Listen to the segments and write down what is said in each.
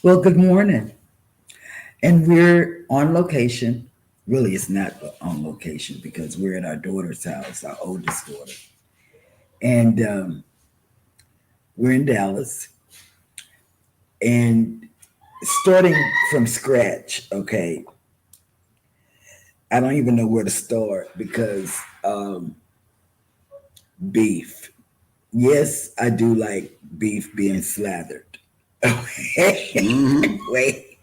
Well, good morning. And we're on location. Really, it's not on location because we're at our daughter's house, our oldest daughter. And we're in Dallas. And starting from scratch, okay, I don't even know where to start because beef. Yes, I do like beef being slathered. Hmm. Wait,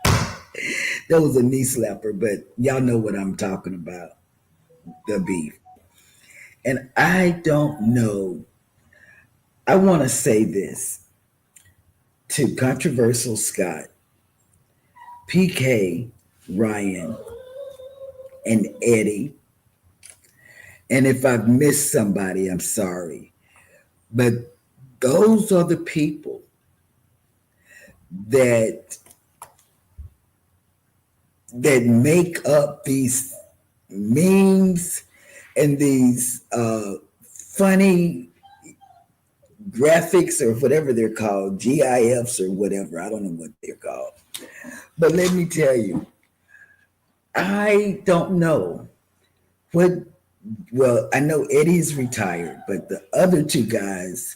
that was a knee slapper, but y'all know what I'm talking about, the beef. And I don't know. I want to say this to controversial Scott, PK, Ryan, and Eddie. And if I've missed somebody, I'm sorry. But those are the people that make up these memes and these funny graphics or whatever they're called, GIFs or whatever. I don't know what they're called. But let me tell you, I don't know what. Well, I know Eddie's retired, but the other two guys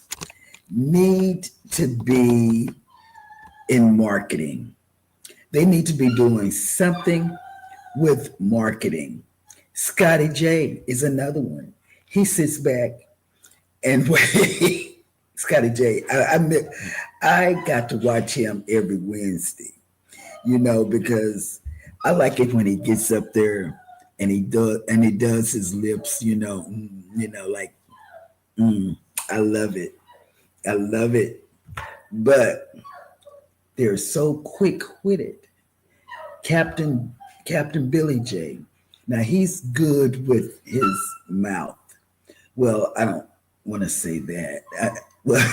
need to be in marketing. They need to be doing something with marketing. Scotty J is another one. He sits back and wait. Scotty J. I got to watch him every Wednesday, because I like it when he gets up there and he does his lips, like I love it. I love it. But they're so quick witted. Captain Billy J. Now he's good with his mouth. Well, I don't want to say that. Well,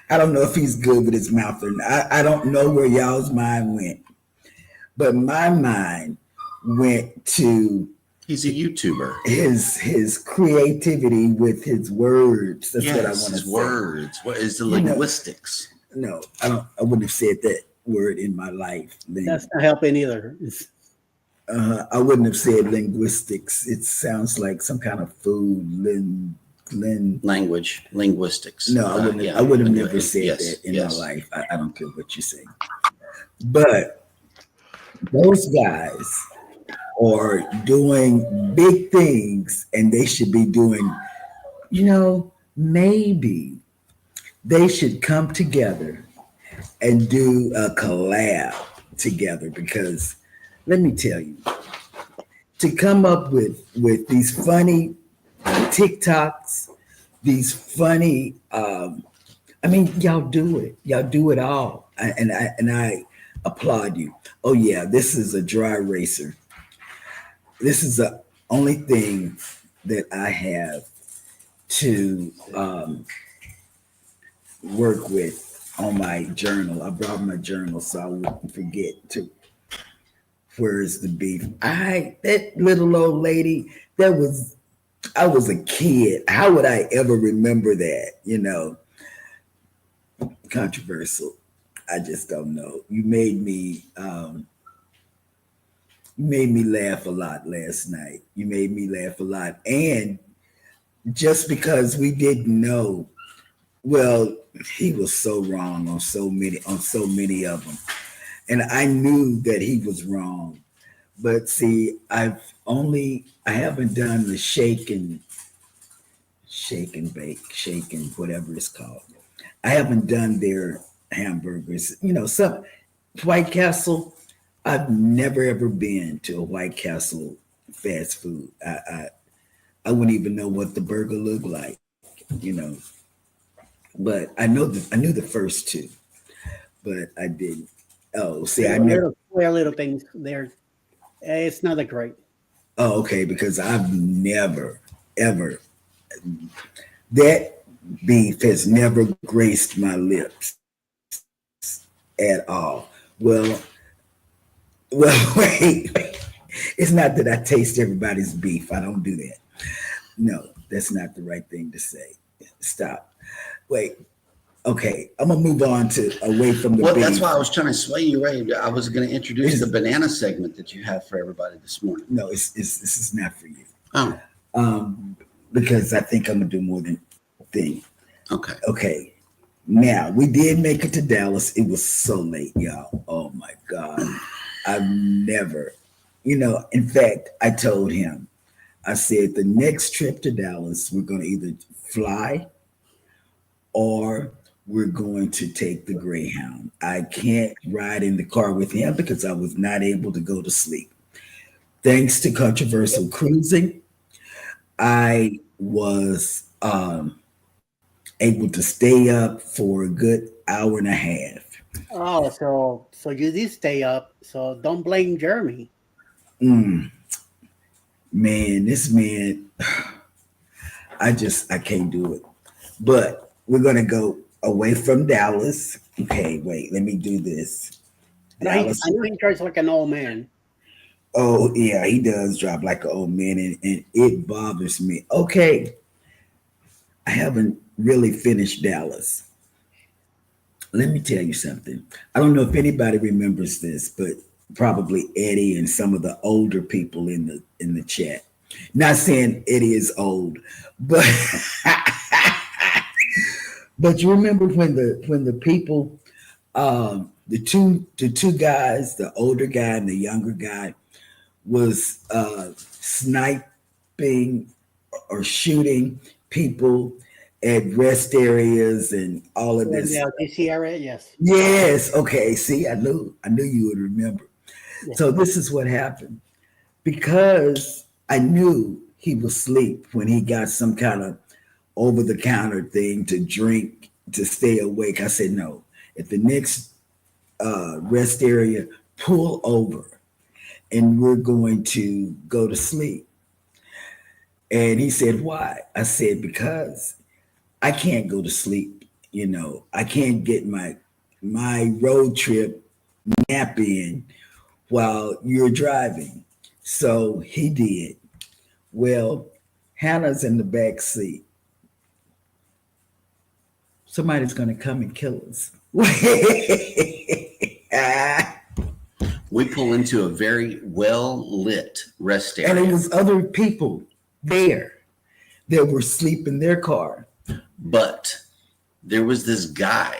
I don't know if he's good with his mouth or not. I don't know where y'all's mind went, but my mind went to He's a YouTuber. his creativity with his words. That's what I Yes, want to his say. words. What is the You know, linguistics? no, I don't. I wouldn't have said that word in my life. That's not helping either. I wouldn't have said linguistics. It sounds like some kind of food. Language, linguistics. No, I wouldn't. Yeah, I would have never said yes, that in yes. my life. I don't care what you say. But those guys are doing big things, and they should be doing. Maybe they should come together and do a collab together because let me tell you, to come up with these funny TikToks, these funny I mean, y'all do it. Y'all do it all. And I applaud you. Oh yeah, this is a dry racer. This is the only thing that I have to work with on my journal. I brought my journal so I wouldn't forget to where's the beef. That little old lady, I was a kid. How would I ever remember that? Controversial. I just don't know. You made me laugh a lot last night. You made me laugh a lot. And just because we didn't know, well, he was so wrong on so many of them. And I knew that he was wrong. But see, I haven't done the shake and bake, shake and whatever it's called. I haven't done their hamburgers. Some White Castle. I've never ever been to a White Castle fast food. I wouldn't even know what the burger looked like, you know. But I knew the first two, but I didn't. Oh, see, I never. Little things there. It's not that great. Oh, okay, because I've never ever that beef has never graced my lips at all. Well, wait. It's not that I taste everybody's beef. I don't do that. No, that's not the right thing to say. Stop. Wait. Okay, I'm gonna move on to away from the Well, beef. that's why I was trying to sway you, Ray. I was going to introduce the banana segment that you have for everybody this morning. No, it's this is not for you. Oh, Because I think I'm gonna do more than thing. okay. Okay. Now we did make it to Dallas. It was so late, y'all. Oh my God. I've never, in fact, I told him, I said the next trip to Dallas, we're gonna either fly or we're going to take the Greyhound. I can't ride in the car with him because I was not able to go to sleep. Thanks to controversial cruising, I was able to stay up for a good hour and a half. Oh, so you did stay up. So don't blame Jeremy. Mm, man, this man, I can't do it. But we're gonna go away from Dallas. Okay, wait, let me do this. Dallas. I know he drives like an old man. Oh yeah, he does drive like an old man, and it bothers me. Okay, I haven't really finished Dallas. Let me tell you something. I don't know if anybody remembers this, but probably Eddie and some of the older people in the chat. Not saying Eddie is old, but but you remember when the people, the two guys, the older guy and the younger guy, was sniping or shooting people at rest areas and all of this. Yeah, DC area, yes. Yes. Okay. See, I knew you would remember. Yeah. So this is what happened. Because I knew he was asleep when he got some kind of over-the-counter thing to drink to stay awake. I said, no. At the next rest area, pull over and we're going to go to sleep. And he said, why? I said, because I can't go to sleep. I can't get my road trip nap in while you're driving. So he did. Well, Hannah's in the back seat. Somebody's going to come and kill us. We pull into a very well lit rest area. And it was other people there that were asleep in their car. But there was this guy,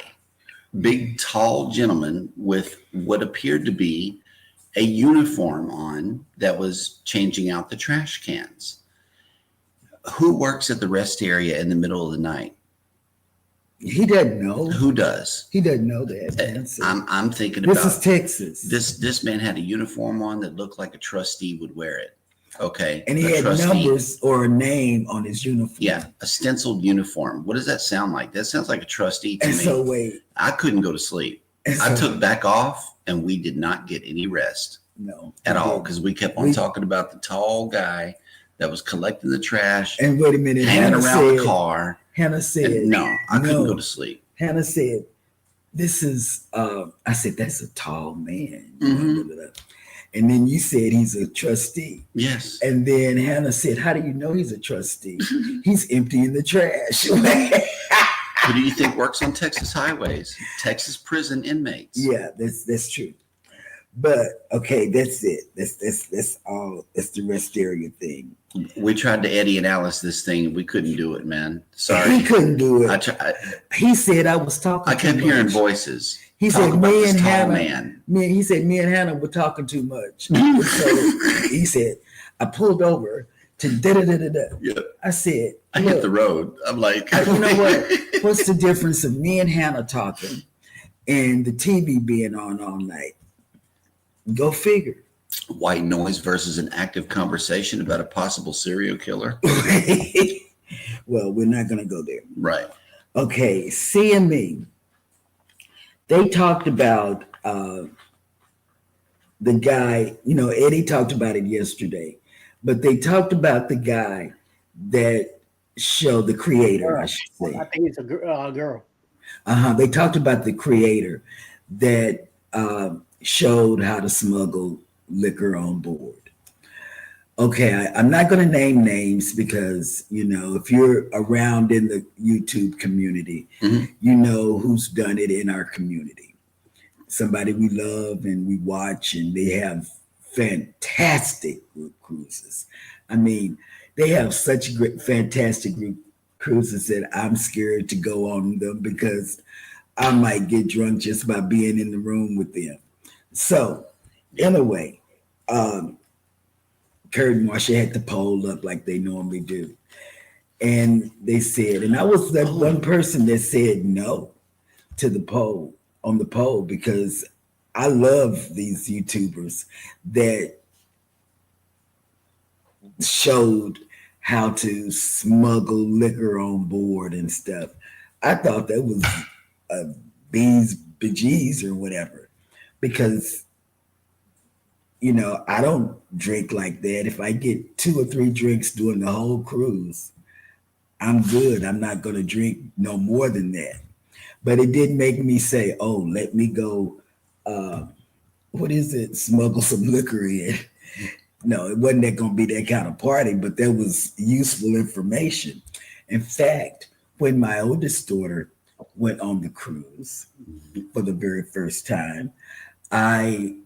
big, tall gentleman with what appeared to be a uniform on that was changing out the trash cans. Who works at the rest area in the middle of the night? He doesn't know. Who does? He doesn't know that. Man. So I'm thinking this about is Texas. This man had a uniform on that looked like a trustee would wear it. Okay. And he had numbers or a name on his uniform. Yeah, a stenciled uniform. What does that sound like? That sounds like a trustee to and me. So wait. I couldn't go to sleep. I took back off and we did not get any rest. No. At all, because we kept on talking about the tall guy that was collecting the trash and wait a minute, hanging around the car. Hannah said, no, I couldn't go to sleep. Hannah said, this is, I said, that's a tall man. Mm-hmm. And then you said he's a trustee. Yes. And then Hannah said, how do you know he's a trustee? He's emptying the trash. Who do you think works on Texas highways? Texas prison inmates. Yeah, that's true. But okay, that's it. That's all. That's the rest area thing. We tried to Eddie and Alice this thing. We couldn't do it, man. Sorry. He couldn't do it. He said I was talking. I kept hearing voices. He said me and Hannah. Man. He said me and Hannah were talking too much. So he said I pulled over to da da da da da. Yep. I said I hit the road. I'm like, you know what? What's the difference of me and Hannah talking and the TV being on all night? Go figure. White noise versus an active conversation about a possible serial killer. Well, we're not going to go there. Right. Okay, CME. They talked about the guy, Eddie talked about it yesterday, but they talked about the guy that showed the creator, I should say. I think it's a girl. They talked about the creator that showed how to smuggle liquor on board. Okay, I'm not going to name names because, if you're around in the YouTube community, Mhm. you know who's done it in our community. Somebody we love and we watch, and they have fantastic group cruises. I mean, they have such great, fantastic group cruises that I'm scared to go on them because I might get drunk just by being in the room with them. So, anyway, um, Kurt and Marsha had the poll up like they normally do. And they said, and I was the one person that said no to the poll on the poll because I love these YouTubers that showed how to smuggle liquor on board and stuff. I thought that was a bees bejeez or whatever because I don't drink like that. If I get 2 or 3 drinks during the whole cruise, I'm good. I'm not going to drink no more than that. But it did make me say, oh, let me go, uh, what is it, smuggle some liquor in. No, it wasn't that going to be that kind of party, but that was useful information. In fact, when my oldest daughter went on the cruise for the very first time, I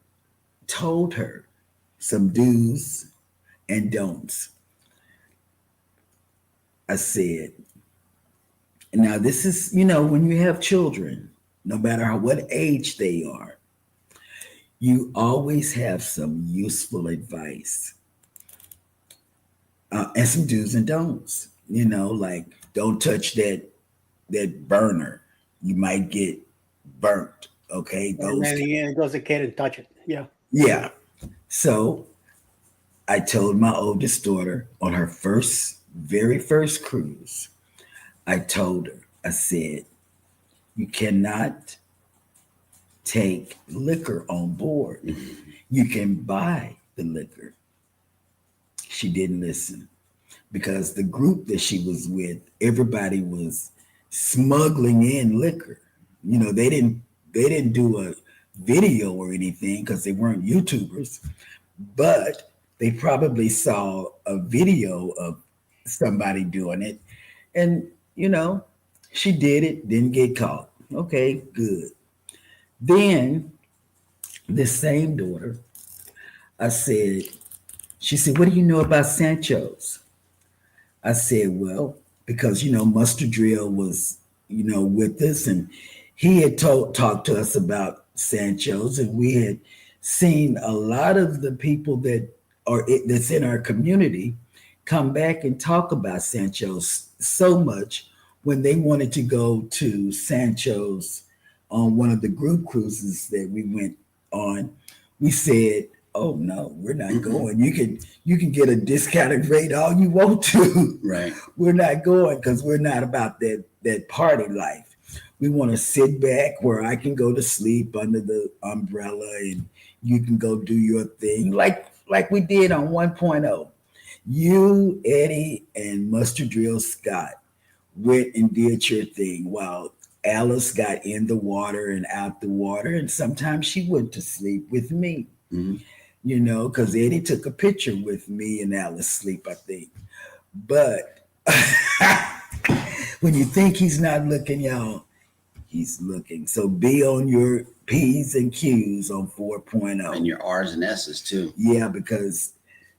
told her some do's and don'ts. I said, now this is, when you have children, no matter what age they are, you always have some useful advice and some do's and don'ts. Like don't touch that burner. You might get burnt. Okay, And those. then he goes a kid and touch it. Yeah. Yeah. So I told my oldest daughter on her very first cruise, I told her, I said, you cannot take liquor on board. You can buy the liquor. She didn't listen because the group that she was with, everybody was smuggling in liquor. They didn't do a video or anything because they weren't YouTubers, but they probably saw a video of somebody doing it. And, she did it, didn't get caught. Okay, good. Then this same daughter, I said, she said, what do you know about Sancho's? I said, well, because, Mustard Drill was, with us and he had talked to us about Sancho's and we had seen a lot of the people that's in our community come back and talk about Sancho's so much when they wanted to go to Sancho's on one of the group cruises that we went on. We said, oh no, we're not going. You can get a discounted rate all you want to. Right. We're not going because we're not about that party life. We want to sit back where I can go to sleep under the umbrella and you can go do your thing like we did on 1.0. You, Eddie, and Mustard Drill Scott went and did your thing while Alice got in the water and out the water, and sometimes she went to sleep with me. Mm-hmm. Because Eddie took a picture with me and Alice sleep, I think. But when you think he's not looking, y'all, he's looking. So be on your P's and Q's on 4.0. And your R's and S's too. Yeah, because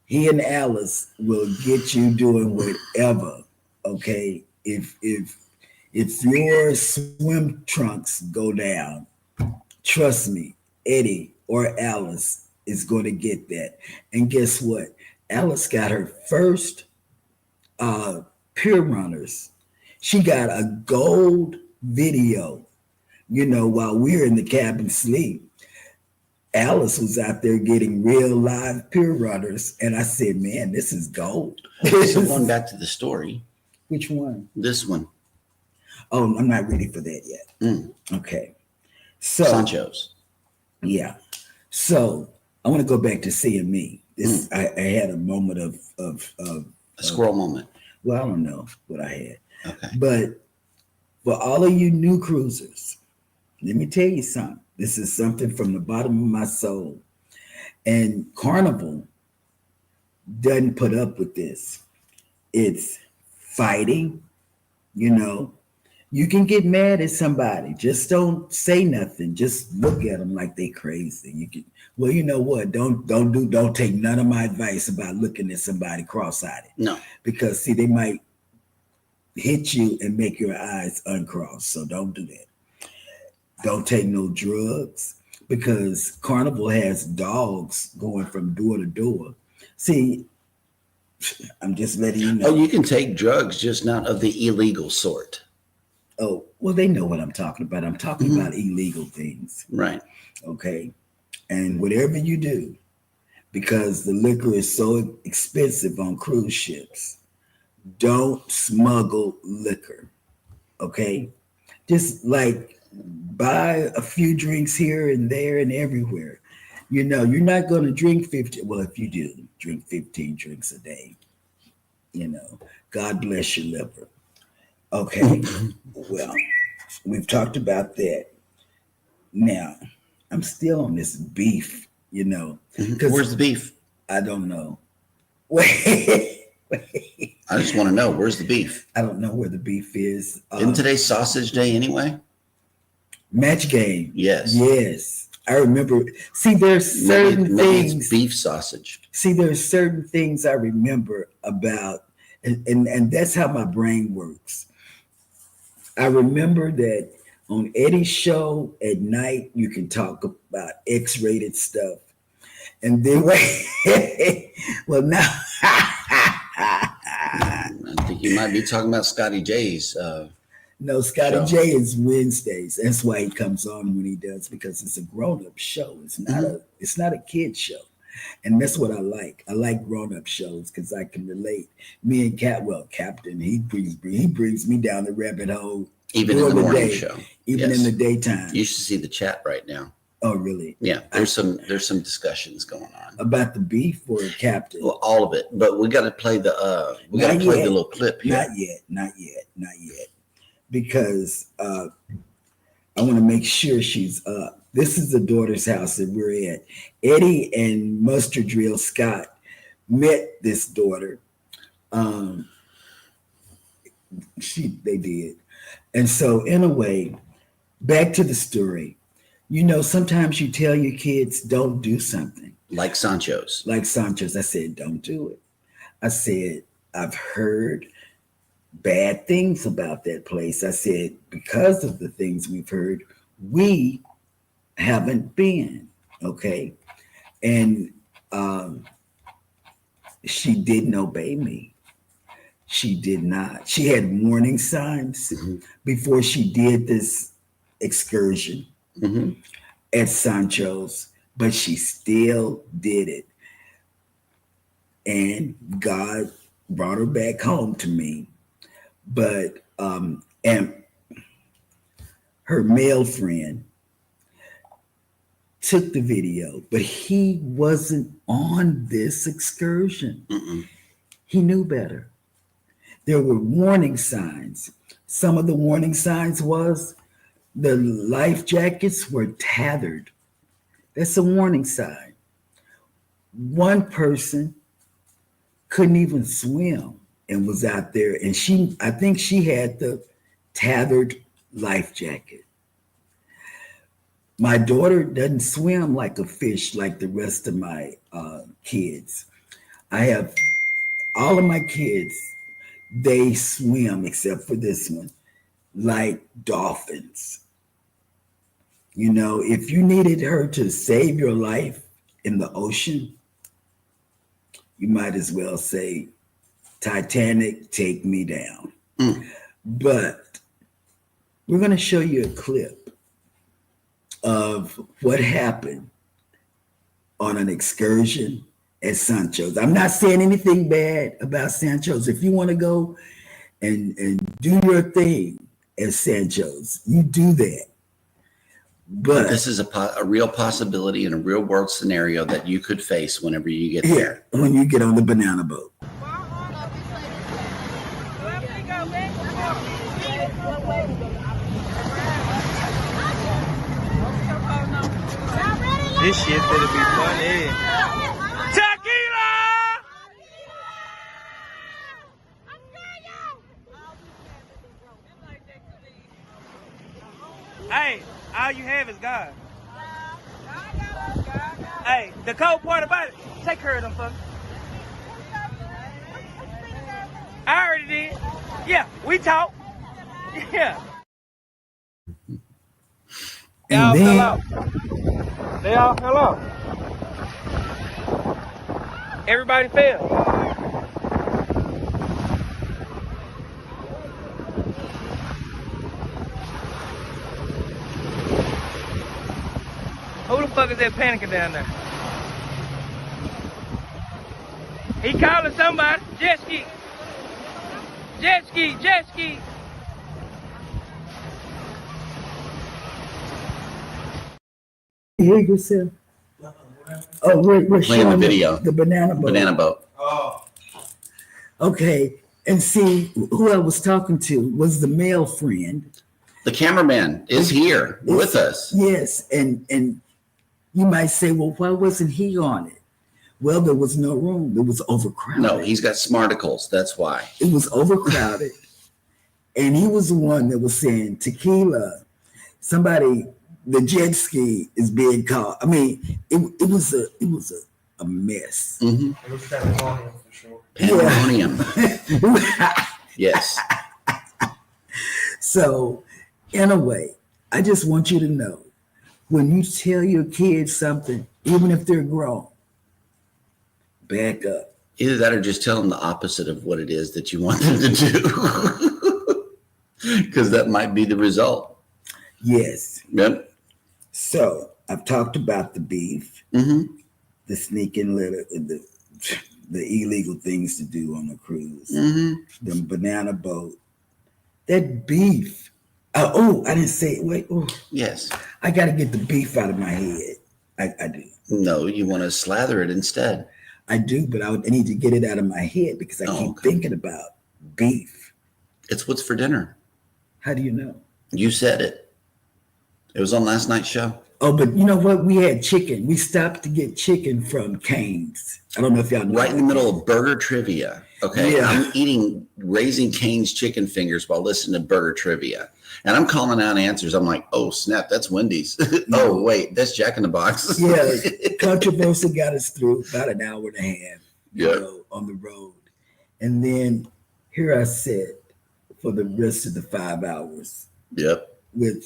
he and Alice will get you doing whatever. Okay. If your swim trunks go down, trust me, Eddie or Alice is going to get that. And guess what? Alice got her first Pier Runners. She got a gold video, while we were in the cabin sleep. Alice was out there getting real live Pier Runners. And I said, man, this is gold. So going back to the story. Which one? This one. Oh, I'm not ready for that yet. Okay. So Sancho's. Yeah. So I want to go back to seeing me. This I had a moment of A squirrel moment. Well, I don't know what I had. Okay. But for all of you new cruisers, let me tell you something. This is something from the bottom of my soul. And Carnival doesn't put up with this. It's fighting, you know. You can get mad at somebody. Just don't say nothing. Just look at them like they crazy. You can, well, you know what? Don't take none of my advice about looking at somebody cross-eyed. No. Because see, they might hit you and make your eyes uncross. So don't do that. Don't take no drugs because Carnival has dogs going from door to door. See, I'm just letting you know. Oh, you can take drugs, just not of the illegal sort. Oh, well, they know what I'm talking about. I'm talking about illegal things. Right. Okay. And whatever you do, because the liquor is so expensive on cruise ships, don't smuggle liquor. Okay. Just like buy a few drinks here and there and everywhere. You know, you're not going to drink 50. Well, if you do, drink 15 drinks a day. You know, God bless your liver. Okay. Well, we've talked about that. Now, I'm still on this beef, you know. Where's the beef? I don't know. Wait. I just want to know, where's the beef? I don't know where the beef is. Isn't today sausage day anyway? Match game. Yes. Yes. I remember. See, there's certain maybe things. It's beef sausage. See, there's certain things I remember about, and that's how my brain works. I remember that on Eddie's show at night, you can talk about X-rated stuff. And then, well, now. I think you might be talking about Scotty J's. No, Scotty show. J is Wednesdays. That's why he comes on when he does, because it's a grown-up show. It's not a kid show. And that's what I like. I like grown-up shows because I can relate. Me and Captain, he brings me down the rabbit hole. Even in the morning show. Even in the daytime. You should see the chat right now. Oh, really? Yeah, there's some discussions going on about the beef or Captain. Well, all of it, but we got to play the little clip here. Not yet, because I want to make sure she's up. This is the daughter's house that we're at. Eddie and Mustard Drill Scott met this daughter. They did, and so in a way, back to the story. You know, sometimes you tell your kids don't do something. Like Sancho's. I said, don't do it. I said, I've heard bad things about that place. I said, because of the things we've heard, we haven't been. Okay. And she didn't obey me. She did not. She had warning signs before she did this excursion. At Sancho's, but she still did it. And God brought her back home to me. But and her male friend took the video, but he wasn't on this excursion. He knew better. There were warning signs. Some of the warning signs was the life jackets were tethered. That's a warning sign. One person couldn't even swim and was out there, and I think she had the tethered life jacket. My daughter doesn't swim like a fish like the rest of my kids. I have all of my kids, they swim except for this one, like dolphins. You know, if you needed her to save your life in the ocean, you might as well say, Titanic, take me down. But we're going to show you a clip of what happened on an excursion at Sancho's. I'm not saying anything bad about Sancho's. If you want to go and do your thing at Sancho's, you do that. But this is a real possibility in a real world scenario that you could face whenever you get there. When you get on the banana boat. This shit better be funny. Tequila! Hey, all you have is God. Hey, the cold part about it, take care of them folks. I already did. Yeah, we talked. Yeah. They And all then- fell out. They all fell out. Everybody fell. Who the fuck is that panicking down there? He calling somebody. Jet ski. Jet ski. Jet ski. Hear yourself. Oh, we're Playing the showing video. the banana boat. Banana boat. Okay, and see who I was talking to was the male friend. The cameraman is here with us. Yes, and you might say, well, why wasn't he on it? Well, there was no room. It was overcrowded. No, he's got smarticles. That's why. It was overcrowded, and he was the one that was saying tequila. Somebody, the jet ski is being caught. I mean, it was a mess. Mm-hmm. It was pandemonium for sure. Pandemonium. Yes. So, in a way, I just want you to know, when you tell your kids something, even if they're grown, back up. Either that or just tell them the opposite of what it is that you want them to do. Because that might be the result. Yes. Yep. So, I've talked about the beef, Mm-hmm. the sneaking litter, the illegal things to do on a cruise, Mm-hmm. the banana boat, that beef. I didn't say it. Wait, Yes. I got to get the beef out of my head. I do. No, you want to slather it instead. I do, but I need to get it out of my head because I keep thinking about beef. It's what's for dinner. How do you know? You said it. It was on last night's show. Oh, but you know what? We had chicken. We stopped to get chicken from Cane's. I don't know if y'all know. Right in the middle of burger trivia. Okay. Yeah. I'm eating Raising Cane's chicken fingers while listening to burger trivia. And I'm calling out answers. I'm like, oh, snap, that's Wendy's. Oh, wait, that's Jack in the Box. Yeah, controversy got us through about an hour and a half, Yeah. on the road. And then here I sit for the rest of the 5 hours Yep. with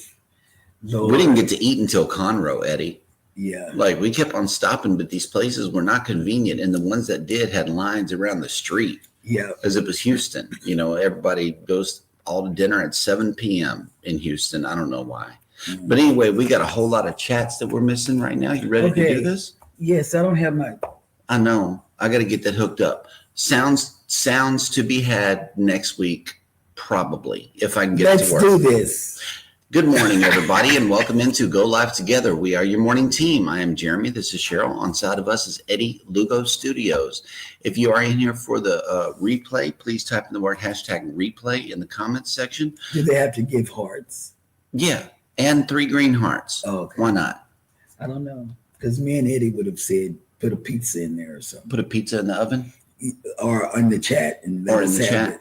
We didn't get to eat until Conroe, Eddie. Yeah. Like, we kept on stopping, but these places were not convenient. And the ones that did had lines around the street. Yeah. As it was Houston. You know, everybody goes all to dinner at 7 p.m. in Houston. I don't know why. Mm-hmm. But anyway, we got a whole lot of chats that we're missing right now. You ready to do this? Yes, I don't have my. I know. I got to get that hooked up. Sounds to be had next week, probably, if I can get it to work. Let's do this. Good morning, everybody, and welcome into Go Live Together. We are your morning team. I am Jeremy. This is Cheryl. On side of us is Eddie, Lugo Studios. If you are in here for the replay, please type in the word #replay in the comments section. Do they have to give hearts? Yeah, and 3 green hearts. Oh, okay. Why not? I don't know. Because me and Eddie would have said, put a pizza in there or something. Put a pizza in the oven? Or in the chat. And Or in the chat?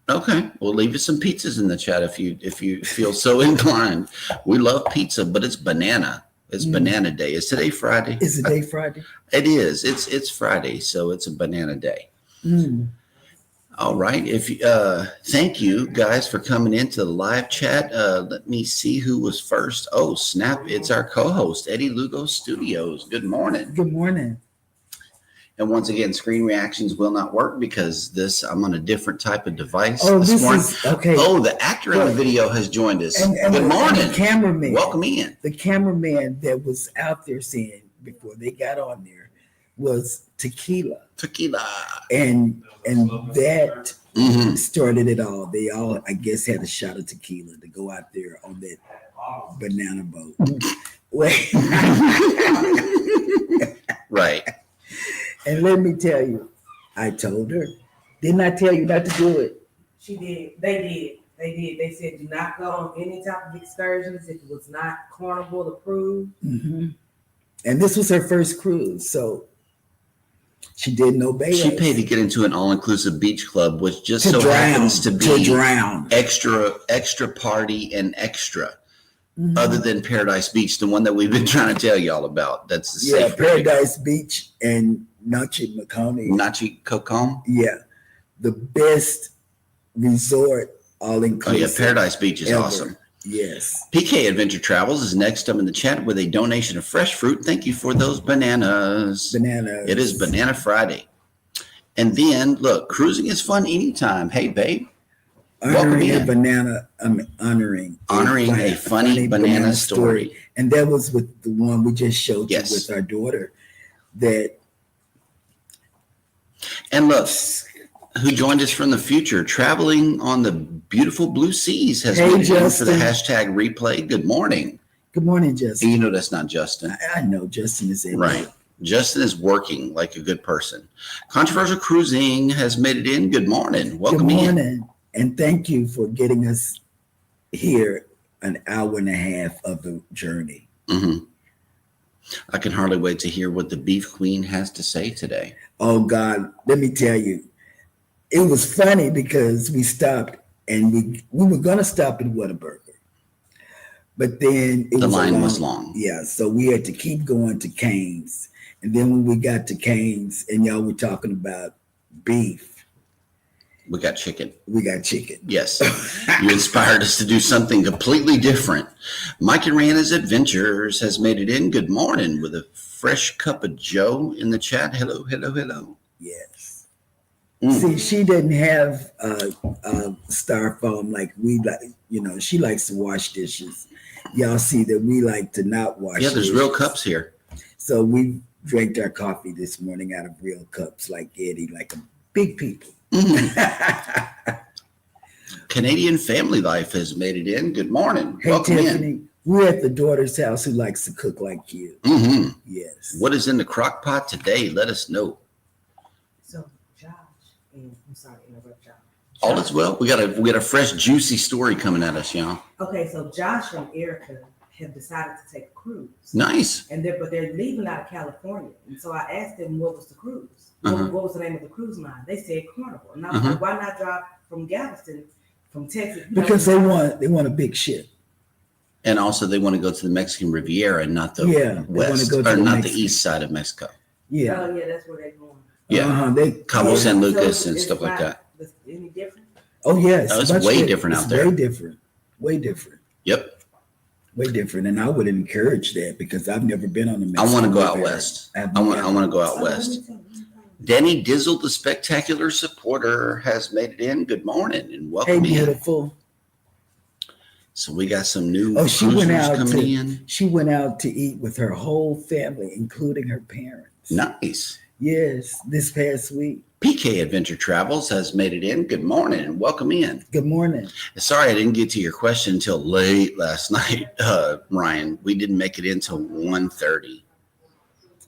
Okay, we'll leave you some pizzas in the chat if you feel so inclined. We love pizza, but it's banana. It's banana day. Is today Friday? Is the day Friday? It is. It's Friday, so it's a banana day. Mm. All right. Thank you guys for coming into the live chat. Let me see who was first. Oh, snap! It's our co-host Eddie Lugo Studios. Good morning. Good morning. And once again, screen reactions will not work because I'm on a different type of device. Oh, this morning. is okay. Oh, the actor in the video has joined us. And Good morning. The cameraman. Welcome in. The cameraman that was out there saying before they got on there was tequila. Tequila. And that Mhm. started it all. They all, I guess, had a shot of tequila to go out there on that banana boat. Wait. Right. And let me tell you, I told her, didn't I tell you not to do it? She did. They did. They did. They said do not go on any type of excursions if it was not Carnival approved. Mm-hmm. And this was her first cruise, so she didn't obey She us. paid to get into an all-inclusive beach club, which just To so drown, happens to be to drown. extra party and extra. Mhm. other than Paradise Beach, the one that we've been trying to tell y'all about. That's the Yeah, safe area to go. Paradise Beach and Nachi Macone. Nachi Kokon. Yeah, the best resort, all Oh inclusive. yeah, Paradise Beach is ever. awesome. Yes. PK Adventure Travels is next up in the chat with a donation of fresh fruit. Thank you for those bananas. Bananas. It is Banana Friday. And then look, cruising is fun anytime. Hey babe, welcome Honoring a in. banana. Honoring A funny banana story. And that was with the one we just showed Yes. you with our daughter. That And look, who joined us from the future, traveling on the beautiful blue seas, has Hey, made it in for the Justin. hashtag replay. Good morning. Good morning, And Justin. you know that's not Justin. I know Justin is in Right. Justin is working like a good person. Controversial Cruising has made it in. Good morning. Welcome Good in. morning, and thank you for getting us here an hour and a half of the journey. Mhm. I can hardly wait to hear what the Beef Queen has to say today. Oh God, let me tell you, it was funny because we stopped and we were gonna stop at Whataburger, but then The line was long. Yeah, so we had to keep going to Cane's, and then when we got to Cane's and y'all were talking about beef, We got chicken. we got chicken. Yes. You inspired us to do something completely different. Mike and Rihanna's Adventures has made it in. Good morning with a fresh cup of Joe in the chat. Hello, hello, hello. Yes. Mm. See, she didn't have styrofoam like we like. You know, she likes to wash dishes. Y'all see that we like to not wash. Yeah, there's dishes. real cups here. So we drank our coffee this morning out of real cups, like Eddie, like a big people. Mhm. Canadian Family Life has made it in. Good morning. Hey, Welcome Tiffany, we're at the daughter's house who likes to cook like you. in. Hmm. Yes. What is in the crock pot today? Let us know. So Josh, and I'm sorry to interrupt y'all. All is well. We got a fresh, juicy story coming at us, y'all. Okay, so Josh and Erica have decided to take a cruise. Nice. And they're leaving out of California. And so I asked them what was the cruise? Uh-huh. What was the name of the cruise line? They said Carnival. And I was Uh-huh. like, why not drive from Galveston, from Texas? Because they want a big ship. And also, they want to go to the Mexican Riviera and not the Yeah, they wanna west, go to or the not Mexican. the east side of Mexico. Yeah. Oh, yeah, that's where they're going. Yeah. They Cabo yeah. San So Lucas and it's stuff like not- that. Is any different? Oh yes. Oh, it's much way di- different it's out there. Way different. Way different. Yep. Way different. And I would encourage that because I've never been on the I want to Mexican go out Riviera. west. I've I want never. to go out Oh, let west. me tell you. Danny Dizzle, the spectacular supporter, has made it in. Good morning and Hey, welcome in. beautiful. So we got some new Oh, she went cruisers out coming to in. she went out to eat with her whole family, including her parents. Nice. Yes, this past week. PK Adventure Travels has made it in. Good morning and welcome in. Good morning. Sorry I didn't get to your question until late last night, Ryan. We didn't make it until 1:30.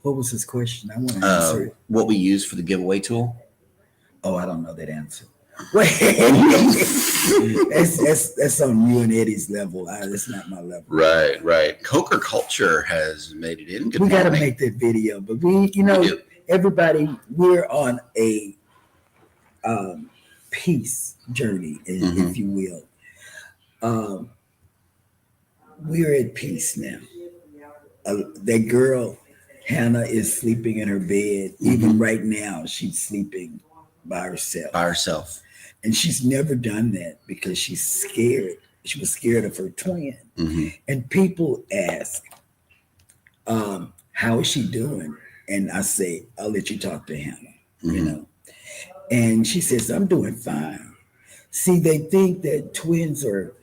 What was his question? I want to answer it. What we use for the giveaway tool? Oh, I don't know that answer. Wait, that's on you and Eddie's level. That's not my level. Right, right. Coker Culture has made it in. Good We got to morning. make that video, but everybody, we're on a peace journey, if you will. We're at peace now. That girl, Hannah, is sleeping in her bed. Even right now, she's sleeping by herself. By herself. And she's never done that because she's scared. She was scared of her twin. Mhm. And people ask, how is she doing? And I say, I'll let you talk to Hannah, you know. And she says, I'm doing fine. See, they think that twins are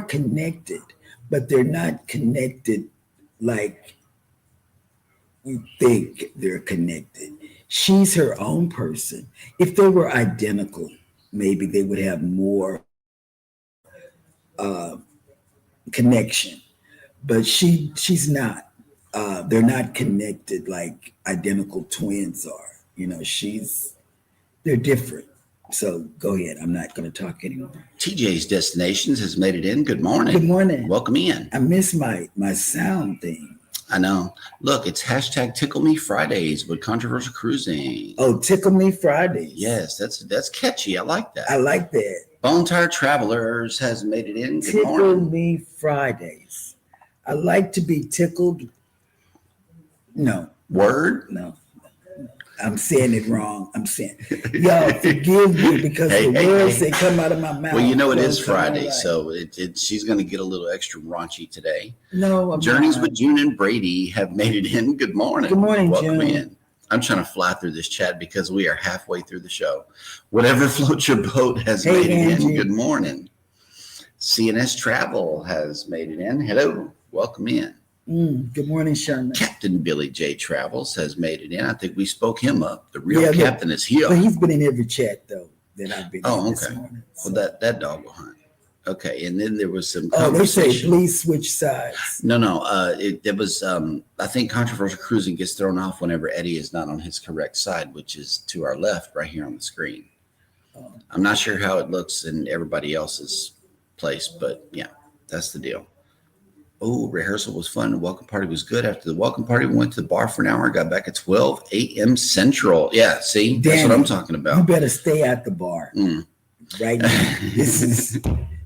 connected, but they're not connected like you think they're connected. She's her own person. If they were identical, maybe they would have more connection. But she's not. They're not connected like identical twins are. You know, they're different. So go ahead. I'm not going to talk anymore. TJ's Destinations has made it in. Good morning. Good morning. Welcome in. I miss my sound thing. I know. Look, it's hashtag Tickle Me Fridays with Controversial Cruising. Oh, Tickle Me Fridays. Yes, that's catchy. I like that. I like that. Bone Tire Travelers has made it in. Good Tickle morning. Me Fridays. I like to be tickled. No, Word. no. I'm saying it wrong. I'm saying, y'all forgive me because Hey, the hey, words hey. that come out of my mouth. Well, you know it is don't come out Friday, right. so she's going to get a little extra raunchy today. No, I'm Journeys not. with June and Brady have made it in. Good morning. Good morning, Welcome June. in. I'm trying to fly through this chat because we are halfway through the show. Whatever floats your boat has Hey, made it Angie. in. Good morning. CNS Travel has made it in. Hello. Welcome in. Good morning, Sherman. Captain Billy J Travels has made it in. I think we spoke him up. The real Yeah, but- captain is here. But he's been in every chat though that I've been Oh, in this okay. morning. Well, that dog will hunt. Okay, and then there was some Oh, they say conversation. please switch sides. No. It was. I think controversial cruising gets thrown off whenever Eddie is not on his correct side, which is to our left, right here on the screen. I'm not sure how it looks in everybody else's place, but yeah, that's the deal. Oh, rehearsal was fun. The welcome party was good. After the welcome party, we went to the bar for an hour. Got back at 12 a.m. Central. Yeah, see, that's what Danny, I'm talking You about. better stay at the bar Mm. right now. This is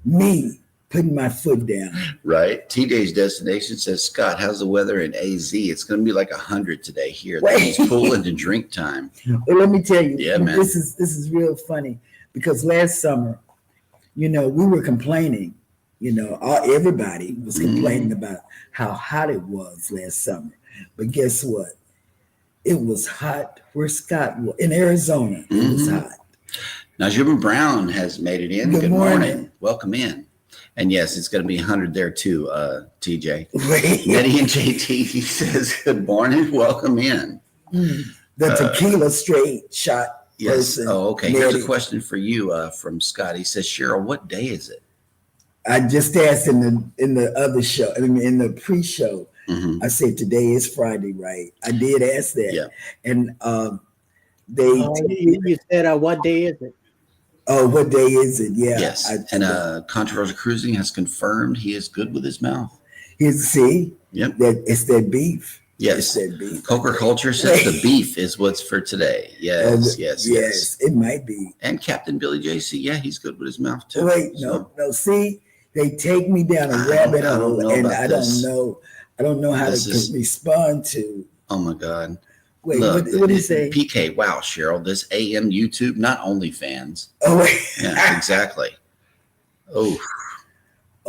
me putting my foot down. Right. TJ's destination says, Scott, how's the weather in AZ? It's going to be like 100 today here. Wait. It's pool and drink time. Well, let me tell you, Yeah, man. this is real funny because last summer, we were complaining. Everybody was complaining about how hot it was last summer. But guess what? It was hot where Scott was in Arizona. It was hot. Najima Brown has made it in. Good Good morning. morning. Welcome in. And yes, it's going to be 100 there too, TJ. Wait, Nettie and JT says, good morning. Welcome in. the tequila straight shot. Yes. person, Oh, okay. Here's a Nettie. question for you from Scott. He says, Cheryl, what day is it? I just asked in the other show, in the pre-show. Mhm. I said today is Friday, right? I did ask that, Yeah. and they. You said, what day is it? Oh, what day is it? Yeah. Yes. And Controversial Cruising has confirmed he is good with his mouth. See, Yep. that it's that beef. Yes. It's that beef. Coker Culture says the beef is what's for today. Yes. It might be. And Captain Billy JC, yeah, he's good with his mouth too. Wait, So, no. See, they take me down a I rabbit don't hole, know and about I this. don't know. I don't know how This to is- respond to. oh my God. Wait, Look, what did he say? PK, wow, Cheryl, this AM YouTube, not OnlyFans. Oh wait. Yeah, exactly. Oh,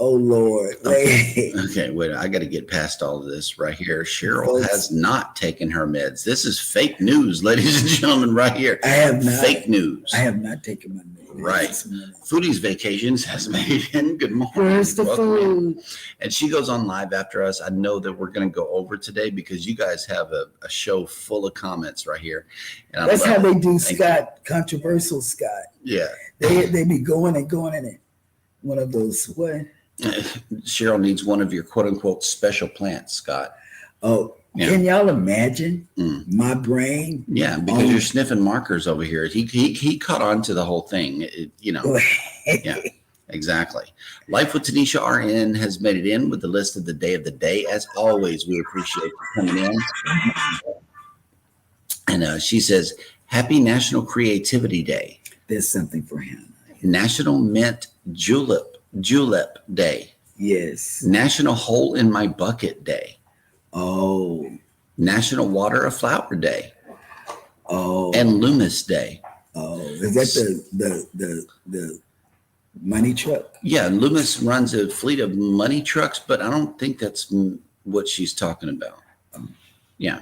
Oh Lord. Wait. okay, wait, I got to get past all of this right here. Cheryl Folks. has not taken her meds. This is fake news, ladies and gentlemen, right here. I have not. Fake news. I have not taken my name. Right. Foodie's Vacations has made it in. Good morning. Where's the Welcome in. food? And she goes on live after us. I know that we're going to go over today because you guys have a show full of comments right here. And I That's love how it. they do Thank Scott, controversial Scott. Yeah. They be going and going in it. One of those what? Cheryl needs one of your quote unquote special plants, Scott. Oh, Yeah. can y'all imagine Mm. my brain? Yeah, because you're sniffing markers over here. He caught on to the whole thing. Yeah, exactly. Life with Tanisha RN has made it in with the list of the day of the day. As always, we appreciate you coming in. And she says, Happy National Creativity Day. There's something for him. National Mint Julep Day. Yes. National Hole in My Bucket Day. Oh. National Water a Flower Day. Oh. And Loomis Day. Oh. Is that the money truck? Yeah, Loomis runs a fleet of money trucks, but I don't think that's what she's talking about. Yeah.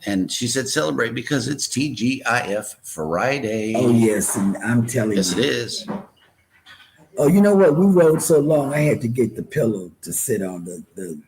And she said celebrate because it's TGIF Friday. Oh yes, and I'm telling Yes, you. it is. Oh, you know what? We rode so long, I had to get the pillow to sit on the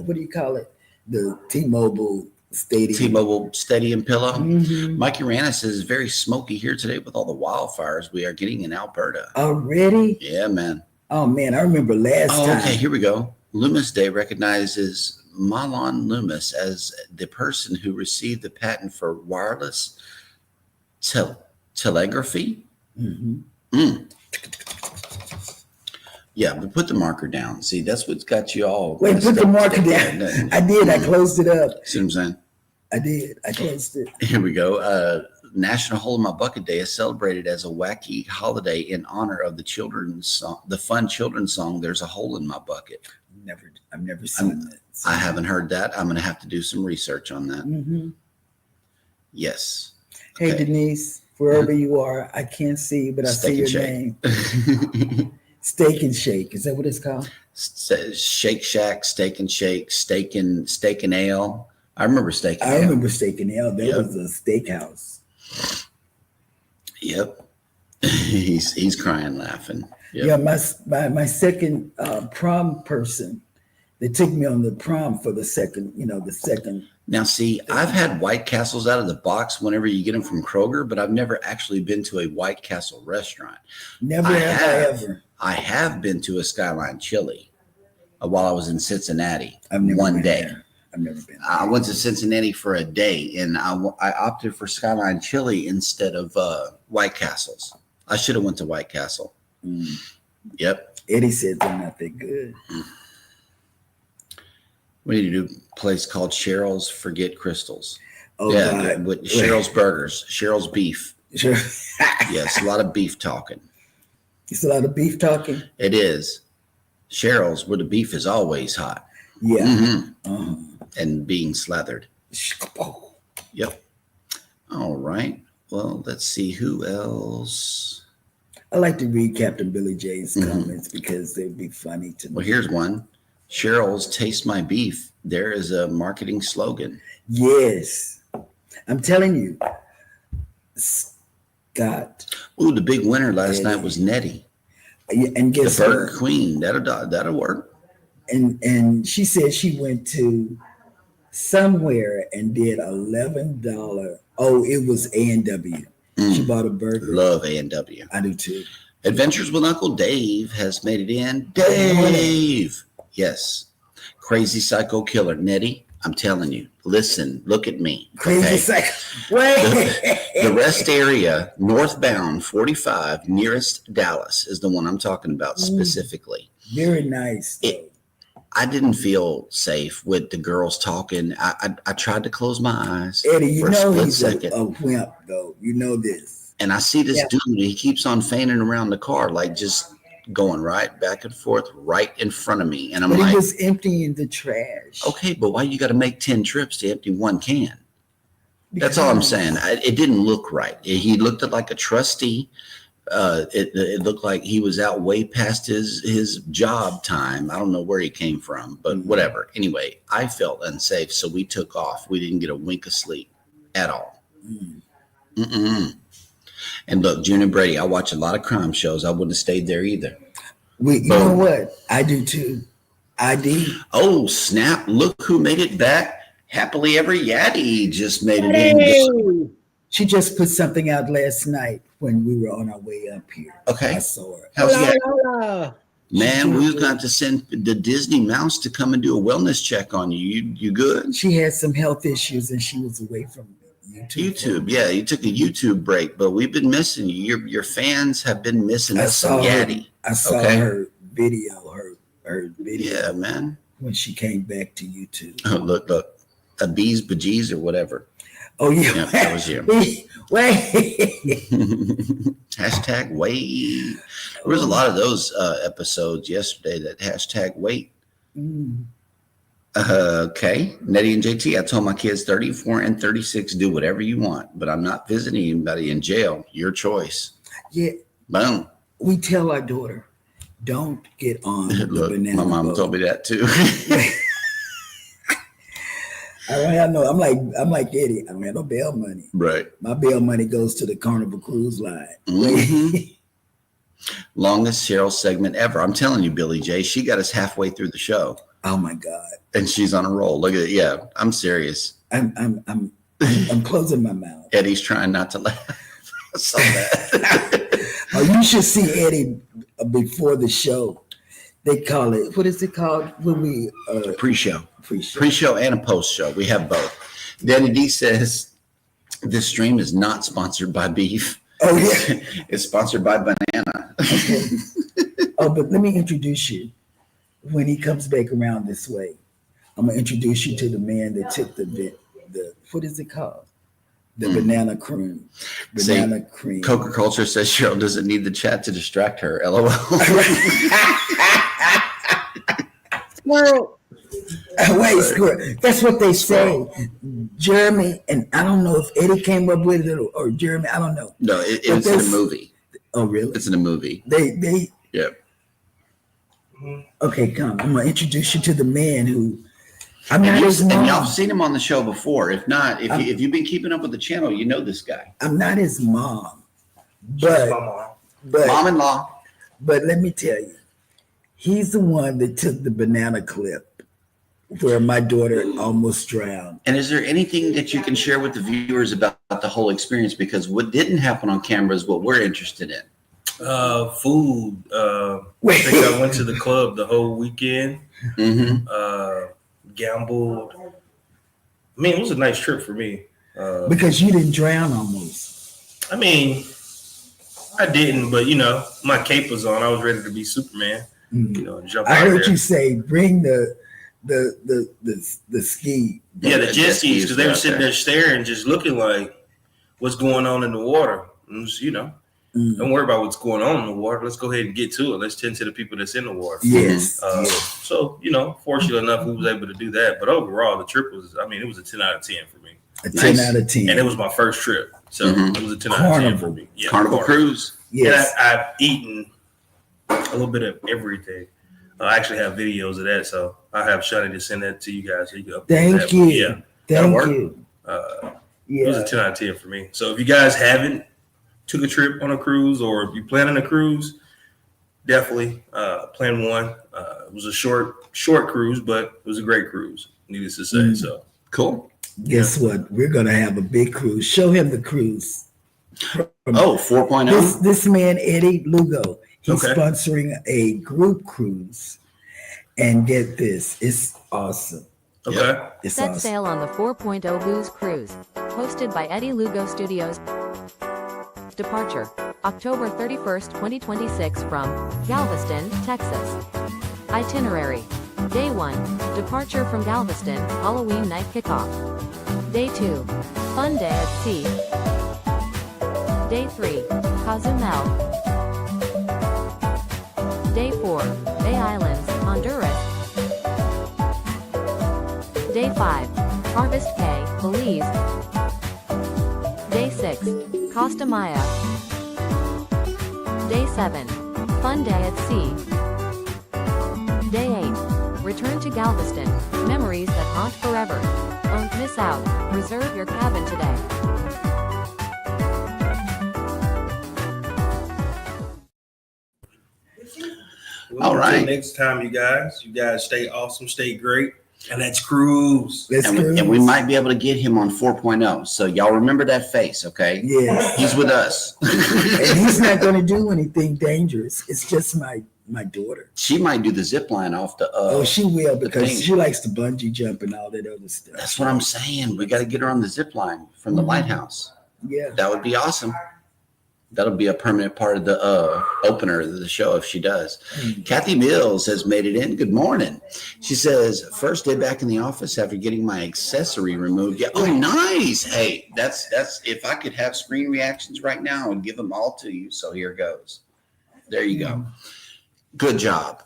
what do you call it? The T-Mobile Stadium. T-Mobile Stadium pillow. Mhm. Mike Uranus says it's very smoky here today with all the wildfires we are getting in Alberta. Already? Yeah, man. Oh man, I remember last Oh, time. okay. Here we go. Loomis Day recognizes Malon Loomis as the person who received the patent for wireless telegraphy. Mhm. Yeah, but put the marker down. See, that's what's got you all. Wait, messed put the up marker today, down. doesn't it? I did. I closed it up. See what I'm saying? I did. I closed it. Here we go. National Hole in My Bucket Day is celebrated as a wacky holiday in honor of the fun children's song, There's a Hole in My Bucket. I've never seen that. I haven't heard that. I'm going to have to do some research on that. Mm-hmm. Yes. Hey, Okay. Denise, wherever you are, I can't see you, but I see your name. Steak and Shake. Is that what it's called? Shake Shack, Steak and Shake, Steak and Ale. I remember Steak and Ale. I remember Steak and Ale. That was a steakhouse. Yep. He's crying, laughing. Yep. Yeah, my second prom person, they took me on the prom for the second. Now, see, I've had White Castles out of the box whenever you get them from Kroger, but I've never actually been to a White Castle restaurant. Never have I ever. I have been to a Skyline Chili while I was in Cincinnati. I've never one been day. there. I've never been. I went to Cincinnati for a day, and I opted for Skyline Chili instead of White Castles. I should have went to White Castle. Yep. Eddie said they're not that good. We need to do a place called Cheryl's Forget Crystals. Oh, yeah, God. with Cheryl's Burgers, Cheryl's Beef. Sure. Yes, a lot of beef talking. It's a lot of beef talking. It is. Cheryl's, where the beef is always hot. Yeah. Mm-hmm. And being slathered. Yep. All right. Well, let's see who else. I like to read Captain Billy J's comments because they'd be funny to me. Well, here's one. Cheryl's Taste My Beef. There is a marketing slogan. Yes. I'm telling you. Scott. Ooh, the big winner last night was Nettie. And The guess Burger what? Queen. That'll work. And she said she went to somewhere and did $11. Oh, it was A&W. She bought a burger. Love A&W. I do too. Adventures with Uncle Dave has made it in. Dave. Yes. Crazy Psycho Killer. Nettie, I'm telling you. Listen, look at me. Crazy psycho. Wait. The rest area, northbound 45, nearest Dallas, is the one I'm talking about specifically. Very nice. I didn't feel safe with the girls talking. I tried to close my eyes. Eddie, you for a know split he's second. a wimp, though. You know this. And I see this dude, he keeps on fanning around the car, like just going right back and forth right in front of me. And I'm But like, he was emptying the trash. okay, but why you got to make 10 trips to empty one can? That's all I'm saying. It didn't look right. He looked like a trustee. It looked like he was out way past his job time. I don't know where he came from, but whatever. Anyway, I felt unsafe, so we took off. We didn't get a wink of sleep at all. And look, June and Brady, I watch a lot of crime shows. I wouldn't have stayed there either. You know what? I do too. I do. Oh, snap. Look who made it back. Happily Ever Yaddy just made it in. She just put something out last night when we were on our way up here. Okay. I saw her. How's that? Hola. Man, we was going to have to send the Disney mouse to come and do a wellness check on you. You good? She had some health issues and she was away from YouTube. Yeah, you took a YouTube break, but we've been missing you. Your fans have been missing us some her, Yaddy. I saw her video, her video. Yeah, man. When she came back to YouTube. Oh, look. A bees, bejeez, or whatever. Oh, yeah. Yeah, that was you. Wait. Hashtag wait. There was a lot of those episodes yesterday that hashtag wait. Okay. Nettie and JT, I told my kids 34 and 36, do whatever you want, but I'm not visiting anybody in jail. Your choice. Yeah. Boom. We tell our daughter, don't get on the Look, banana my mom boat. told me that too. I know. I'm like Eddie. I don't have no bail money. Right. My bail money goes to the Carnival Cruise Line. Longest Cheryl segment ever. I'm telling you, Billy J. She got us halfway through the show. Oh my God. And she's on a roll. Look at it. Yeah, I'm serious. I'm closing my mouth. Eddie's trying not to laugh. I saw that. Oh, you should see Eddie before the show. They call it, what is it called when we Pre-show. Pre-show. Pre-show and a post-show. We have both. Danny D says, this stream is not sponsored by beef. Oh, yeah. It's sponsored by banana. Okay. Oh, but let me introduce you. When he comes back around this way, I'm going to introduce you to the man that took the the what is it called? The banana cream. See, Banana cream. Coca Culture says Cheryl doesn't need the chat to distract her. LOL. Well, Wait, squirrel. That's what they say. Jeremy, and I don't know if Eddie came up with it or Jeremy. I don't know. No, it's in a movie. Oh, really? It's in a movie. They. Yeah. Okay, come. I'm gonna introduce you to the man who. I'm not his And y'all mom. have seen him on the show before. If not, if you've been keeping up with the channel, you know this guy. I'm not his mom, That's my but mom. Mom-in-law. but let me tell you, he's the one that took the banana clip where my daughter almost drowned. And is there anything that you can share with the viewers about the whole experience? Because what didn't happen on camera is what we're interested in. Food. I think I went to the club the whole weekend. Mm-hmm. Gambled. I mean, it was a nice trip for me. Because you didn't drown almost. I mean, I didn't, but my cape was on. I was ready to be Superman. Jump I out heard there. you say bring the ski. Yeah, the The jet skis, because they were out sitting there staring, just looking like, what's going on in the water? And just, don't worry about what's going on in the water. Let's go ahead and get to it. Let's tend to the people that's in the water. Yes. So, fortunately enough, we was able to do that. But overall, the trip was, it was a 10 out of 10 for me. A 10 out of 10. And it was my first trip. So it was a 10 out of 10 for me. Yeah, Carnival Cruise. Yes. And I've eaten a little bit of everything. I actually have videos of that. So I have Shani to send that to you guys. So you can upload Thank that. you. Yeah. that'll Thank work. you. It was a 10 out of 10 for me. So if you guys haven't took a trip on a cruise, or if you're planning a cruise, definitely plan one. It was a short cruise, but it was a great cruise, needless to say. So Cool. Guess what? We're gonna have a big cruise. Show him the cruise. 4.0. This man Eddie Lugo. He's Okay. sponsoring a group cruise, and get this, it's awesome. okay. It's Set awesome. sail on the 4.0 Booze Cruise, hosted by Eddie Lugo Studios. Departure, October 31st, 2026 from Galveston, Texas. Itinerary, Day 1, departure from Galveston, Halloween night kickoff. Day 2, fun day at sea. Day 3, Cozumel. Day 4, Bay Islands, Honduras. Day 5, Harvest Caye, Belize. Day 6, Costa Maya. Day 7, fun day at sea. Day 8, return to Galveston, memories that haunt forever. Don't miss out, reserve your cabin today. All right. Until next time, you guys stay awesome, stay great, and let's cruise. Let's And cruise. we might be able to get him on 4.0. So y'all remember that face, okay? Yes. He's with us. And he's not gonna do anything dangerous. It's just my daughter. She might do the zip line off the. Oh, she will, the because thing. she likes to bungee jump and all that other stuff. That's what I'm saying. We got to get her on the zip line from the lighthouse. Yeah. That would be awesome. That'll be a permanent part of the opener of the show if she does. Kathy Mills has made it in. Good morning. She says, first day back in the office after getting my accessory removed. Yeah. Oh, nice. Hey, that's if I could have screen reactions right now, I would give them all to you. So here goes. There you go. Good job.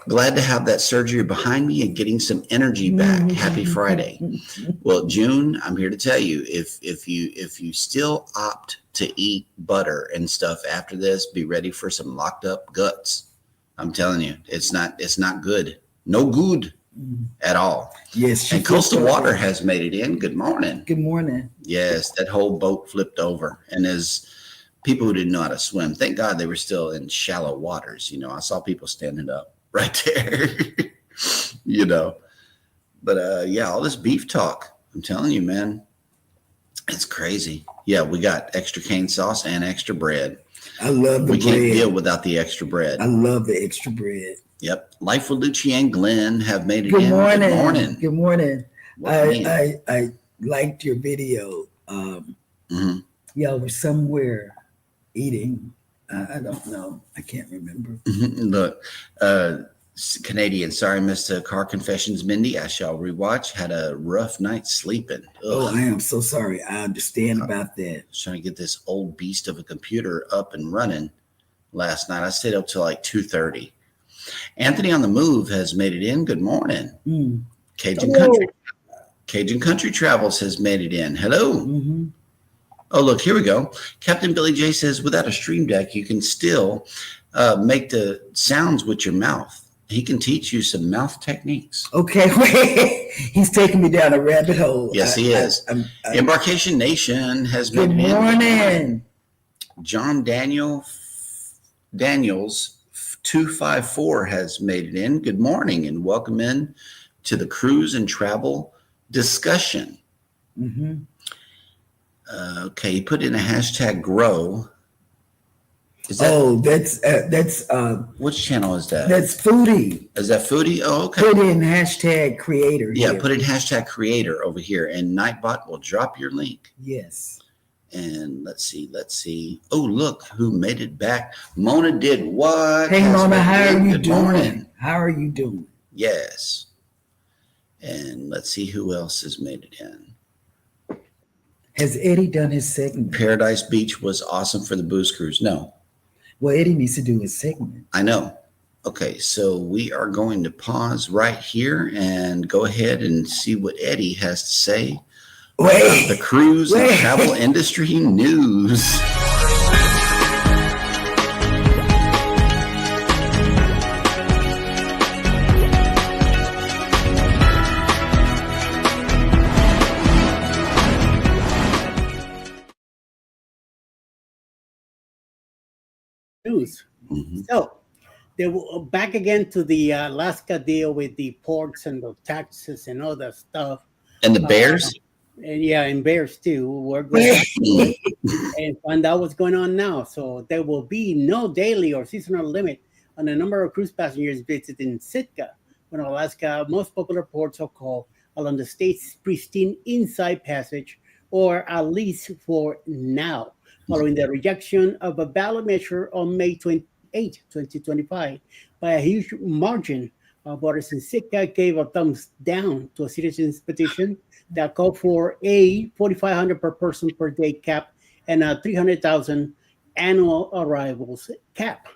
Glad to have that surgery behind me and getting some energy back. Happy Friday. Well, June, I'm here to tell you, if you still opt to eat butter and stuff after this, be ready for some locked up guts. I'm telling you, it's not good. No good at all. Yes. she And Coastal flipped Water over. has made it in. Good morning. Good morning. Yes, that whole boat flipped over. And as people who didn't know how to swim, thank God they were still in shallow waters. I saw people standing up right there, But yeah, all this beef talk, I'm telling you, man, it's crazy. Yeah, we got extra cane sauce and extra bread. I love the We can't bread. deal without the extra bread. I love the extra bread. Yep. Life with Lucci and Glenn have made it Good in. morning. Good morning. Good morning. What mean? I liked your video. Mhm. Y'all were somewhere eating. I don't know. I can't remember. Look, Canadian. Sorry, Mr. Car Confessions, Mindy. I shall rewatch. Had a rough night sleeping. Oh, Ugh. I am so sorry. I understand about that. Trying to get this old beast of a computer up and running last night. I stayed up till like 2:30. Anthony on the Move has made it in. Good morning. Cajun Country Travels has made it in. Hello. Mm-hmm. Oh, look, here we go. Captain Billy J says, without a stream deck, you can still make the sounds with your mouth. He can teach you some mouth techniques. Okay, wait. He's taking me down a rabbit hole. Yes, he is. Embarkation Nation has made Good it in. morning. John Daniels 254 has made it in. Good morning and welcome in to the cruise and travel discussion. Mm-hmm. Okay, he put in a hashtag grow. Is that, that's which channel is that? That's Foodie. Is that Foodie? Oh, okay. Put in hashtag creator. Yeah, here. put in hashtag creator over here, and Nightbot will drop your link. Yes. And let's see. Oh, look who made it back. Mona did what? Hey, Mona, how are you Good doing? morning. How are you doing? Yes. And let's see who else has made it in. Has Eddie done his segment? Paradise Beach was awesome for the booze cruise. No. Well, Eddie needs to do his segment. I know. Okay, so we are going to pause right here and go ahead and see what Eddie has to say about the cruise and travel industry news. News. Mm-hmm. So they were back again to the Alaska deal with the ports and the taxes and all that stuff. And the Bears? And Bears too. We're going and find out what's going on now. So there will be no daily or seasonal limit on the number of cruise passengers visiting Sitka, one of Alaska's most popular ports are called along the state's pristine Inside Passage, or at least for now, following the rejection of a ballot measure on May 28, 2025, by a huge margin. Voters in Sitka gave a thumbs down to a citizens' petition that called for a $4,500 per person per day cap and a 300,000 annual arrivals cap.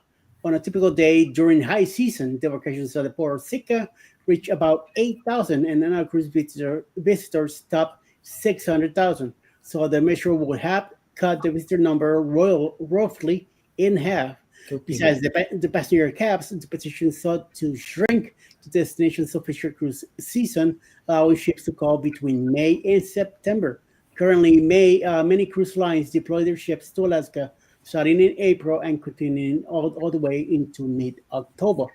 On a typical day during high season, the vacations at the port of Sitka reach about 8,000, and annual cruise visitors top 600,000. So the measure would have cut the visitor number roughly in half. Besides the passenger caps, the petition sought to shrink the destination's official cruise season, allowing ships to call between May and September. Currently, many cruise lines deploy their ships to Alaska starting in April and continuing all the way into mid-October.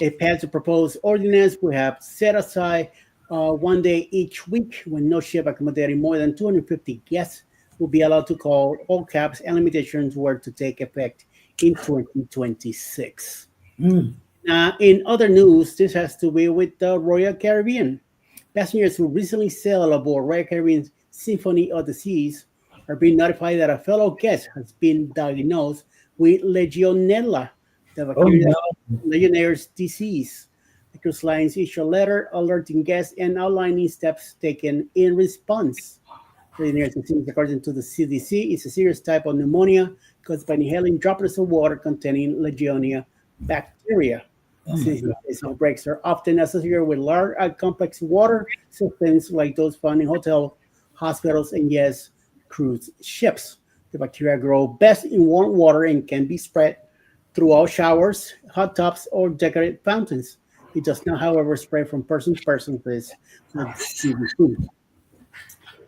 If passed, the proposed ordinance would have set aside 1 day each week when no ship accommodating more than 250 guests will be allowed to call. All caps and limitations were to take effect in 2026. In other news, this has to do with the Royal Caribbean. Passengers who recently sailed aboard Royal Caribbean's Symphony of the Seas are being notified that a fellow guest has been diagnosed with Legionella, the bacterial Legionnaire's disease. The cruise lines issued a letter alerting guests and outlining steps taken in response. Legionnaire's disease, according to the CDC, is a serious type of pneumonia caused by inhaling droplets of water containing Legionella bacteria. These outbreaks are often associated with large and complex water systems like those found in hotels, hospitals, and cruise ships. The bacteria grow best in warm water and can be spread throughout showers, hot tubs, or decorated fountains. It does not, however, spread from person to person.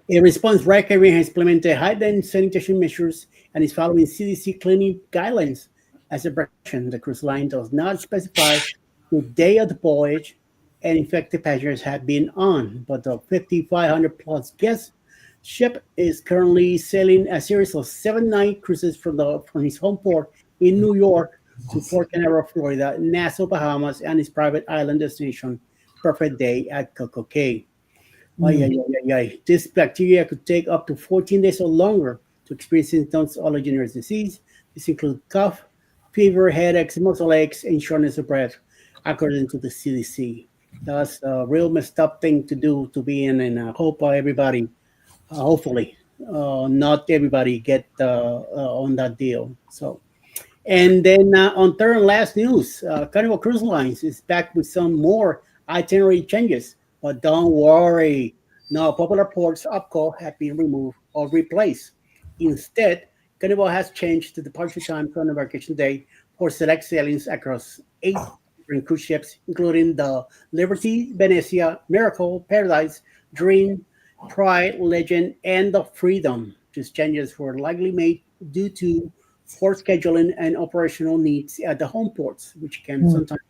In response, Royal Caribbean has implemented heightened sanitation measures and is following CDC cleaning guidelines. As a precaution, the cruise line does not specify the day of the voyage and infected passengers have been on, but the 5,500 plus guest ship is currently sailing a series of 7-night cruises from his home port in New York to Port Canaveral, Florida, Nassau, Bahamas, and his private island destination, Perfect Day at Coco Cay. This bacteria could take up to 14 days or longer to experience symptoms of Legionnaire's disease. This includes cough, fever, headaches, muscle aches, and shortness of breath. according to the CDC. That's a real messed up thing to do to be in, and I hope everybody, hopefully, not everybody get on that deal. So, and then on third and last news, Carnival Cruise Lines is back with some more itinerary changes. But don't worry, no popular ports opco have been removed or replaced. Instead, Carnival has changed the departure time from embarkation day for select sailings across 8 different cruise ships, including the Liberty, Venezia, Miracle, Paradise, Dream, Pride, Legend, and the Freedom. These changes were likely made due to for scheduling and operational needs at the home ports, which can sometimes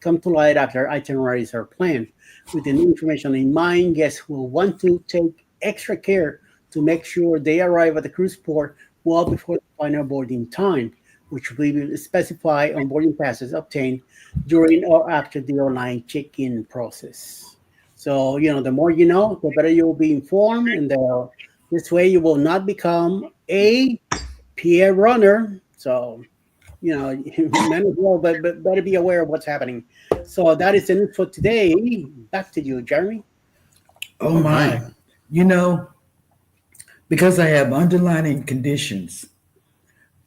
come to light after itineraries are planned. With the new information in mind, guests will want to take extra care to make sure they arrive at the cruise port well before the final boarding time, which we will specify on boarding passes obtained during or after the online check-in process. So, the more you know, the better you'll be informed, and this way you will not become a peer runner. So, might as well, but better be aware of what's happening. So that is the news for today. Back to you, Jeremy. Oh my. Because I have underlying conditions,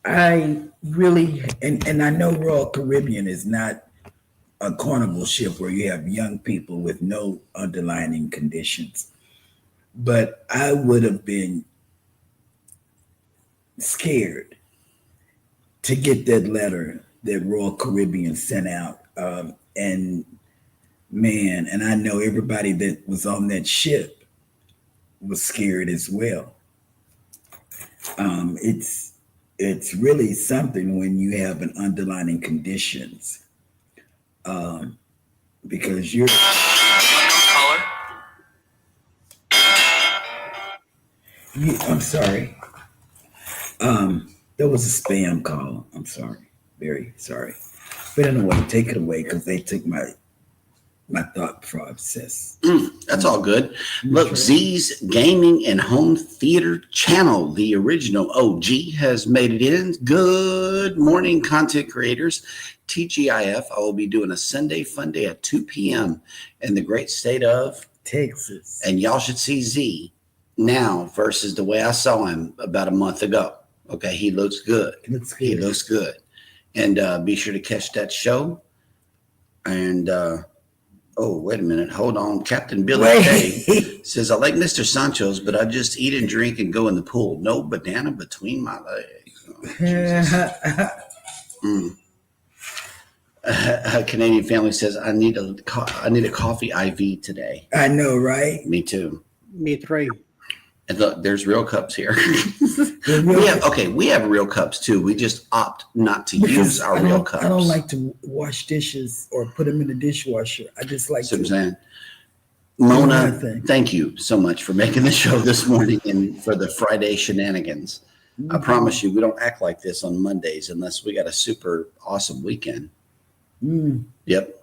I really, and I know Royal Caribbean is not a carnival ship where you have young people with no underlying conditions, but I would have been scared to get that letter that Royal Caribbean sent out. And man, and I know everybody that was on that ship was scared as well. It's really something when you have an underlying conditions, because you're. I'm sorry. There was a spam call. I'm sorry, very sorry. But anyway, take it away because they took my thought process. That's all good. Look, Z's Gaming and Home Theater Channel, the original OG, has made it in. Good morning, content creators. TGIF, I will be doing a Sunday Fun Day at 2 p.m. in the great state of Texas. And y'all should see Z now versus the way I saw him about a month ago. Okay, he looks good. He looks good. And be sure to catch that show. And oh, wait a minute. Hold on. Captain Billy K says, I like Mr. Sancho's, but I just eat and drink and go in the pool. No banana between my legs. Oh, a Canadian family says, I need a coffee IV today. I know, right? Me too. Me three. And look, there's real cups here. We have real cups too. We just opt not to use our real cups. I don't like to wash dishes or put them in the dishwasher. I just like to. Saying. Mona, thank you so much for making the show this morning and for the Friday shenanigans. Mm-hmm. I promise you, we don't act like this on Mondays unless we got a super awesome weekend. Yep.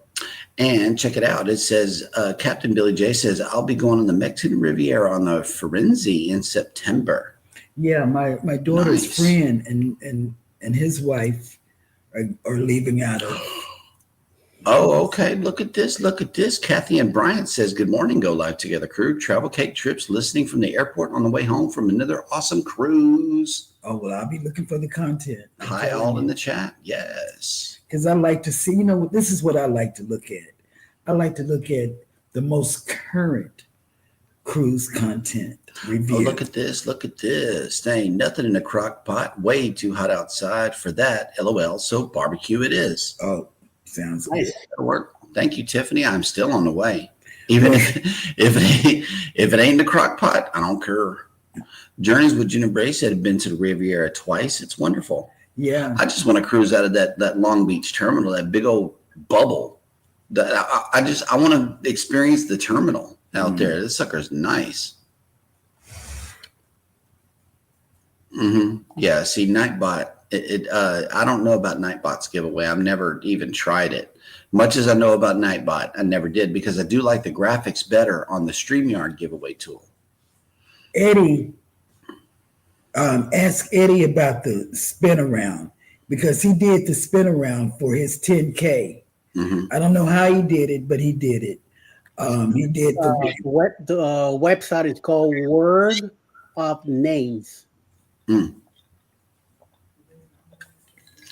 And check it out. It says, Captain Billy J says, I'll be going on the Mexican Riviera on the Firenze in September. Yeah, my daughter's friend and his wife are leaving out of. Oh, okay. Look at this. Look at this. Kathy and Bryant says, good morning, Go Live Together crew. Travel Cake Trips listening from the airport on the way home from another awesome cruise. Oh, well, I'll be looking for the content. Hi, all in the chat. Yes. Because I like to see, this is what I like to look at. I like to look at the most current cruise content review. Oh, look at this. Look at this. There ain't nothing in the crock pot. Way too hot outside for that. LOL. So barbecue it is. Oh, sounds nice. Good. That'll work. Thank you, Tiffany. I'm still on the way. Even if it ain't the crock pot, I don't care. Journeys with Junior Bray said had been to the Riviera twice. It's wonderful. Yeah. I just want to cruise out of that Long Beach terminal, that big old bubble. I want to experience the terminal out there. This sucker's nice. Yeah. See, Nightbot. I don't know about Nightbot's giveaway. I've never even tried it. Much as I know about Nightbot, I never did because I do like the graphics better on the StreamYard giveaway tool. Eddie, ask Eddie about the spin around because he did the spin around for his 10K Mhm. I don't know how he did it, but he did it. He did The website is called Word of Names.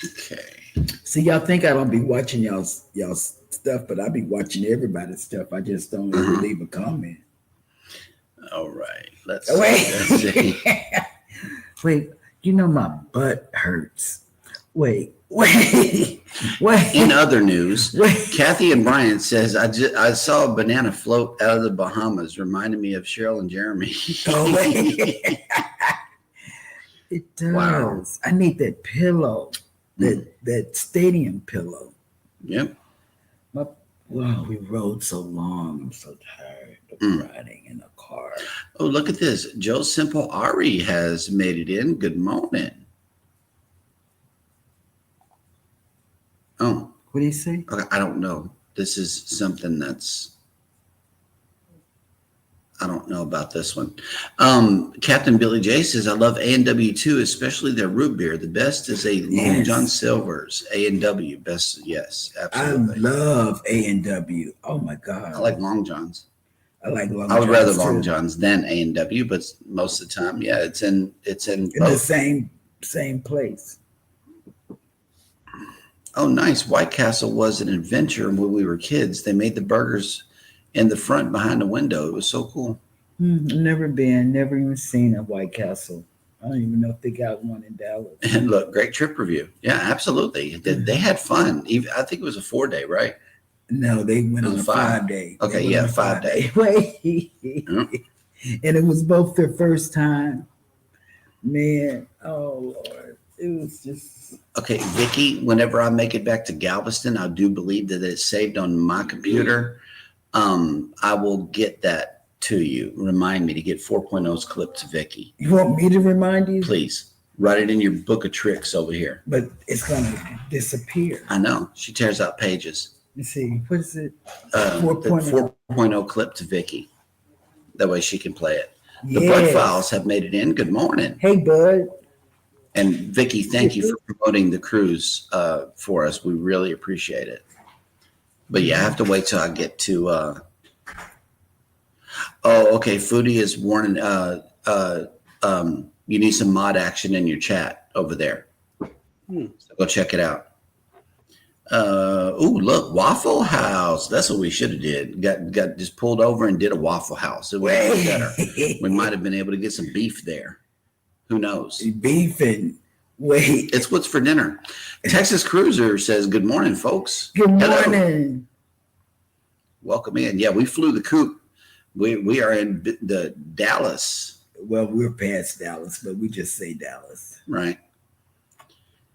Okay. See, y'all think I don't be watching y'all's stuff, but I be watching everybody's stuff. I just don't ever leave a comment. All right. Let's Wait. see. Wait, you know my butt hurts. Wait. In other news, Wait. Kathy and Brian says, I saw a banana float out of the Bahamas, reminding me of Cheryl and Jeremy. Oh, wait. It does. Wow. I need that pillow, that stadium pillow. Yep. Wow, we rode so long. I'm so tired of riding in a car. Oh, look at this. Joe Simple Ari has made it in. Good morning. Oh, What do you say? okay. I don't know. This is something I don't know about this one. Captain Billy J says, I love A&W too, especially their root beer. The best is a Long John Silver's. A&W, best. Yes, absolutely. I love A&W. Oh my God. I like Long John's. I like Long I would rather John's, Long too. John's than A&W, but most of the time, yeah, it's in In the both. same place. Oh, nice. White Castle was an adventure when we were kids. They made the burgers in the front behind the window. It was so cool. Never been, never even seen a White Castle. I don't even know if they got one in Dallas. And look, great trip review. Yeah, absolutely. They had fun. Even, I think it was a 4-day, right? No, they went It was on a 5. 5-day. Okay, They went yeah, on a 5-day. Wait. Yep. And it was both their first time. Man, oh Lord. It was just Okay, Vicky, whenever I make it back to Galveston, I do believe that it's saved on my computer. I will get that to you. Remind me to get 4.0's clip to Vicky. you want me to remind you? Please write it in your book of tricks over here. But it's gonna disappear. I know. She tears out pages. Let's see. What is it? The 4.0. 4.0 clip to Vicky. That way she can play it. The Yes. Bud Files have made it in. Good morning. Hey Bud. And Vicky, thank you for promoting the cruise for us. We really appreciate it. But yeah, I have to wait till I get to. Oh, okay. Foodie is warning. You need some mod action in your chat over there. So go check it out. Oh, look, Waffle House. That's what we should have did. Got just pulled over and did a Waffle House. It would have been better. We might have been able to get some beef there. Who knows? Beefing. Wait. It's what's for dinner. Texas Cruiser says, good morning, folks. Good Hello. morning. Welcome in. Yeah, we flew the coop. We are in the Dallas. Well, we're past Dallas, but we just say Dallas. Right.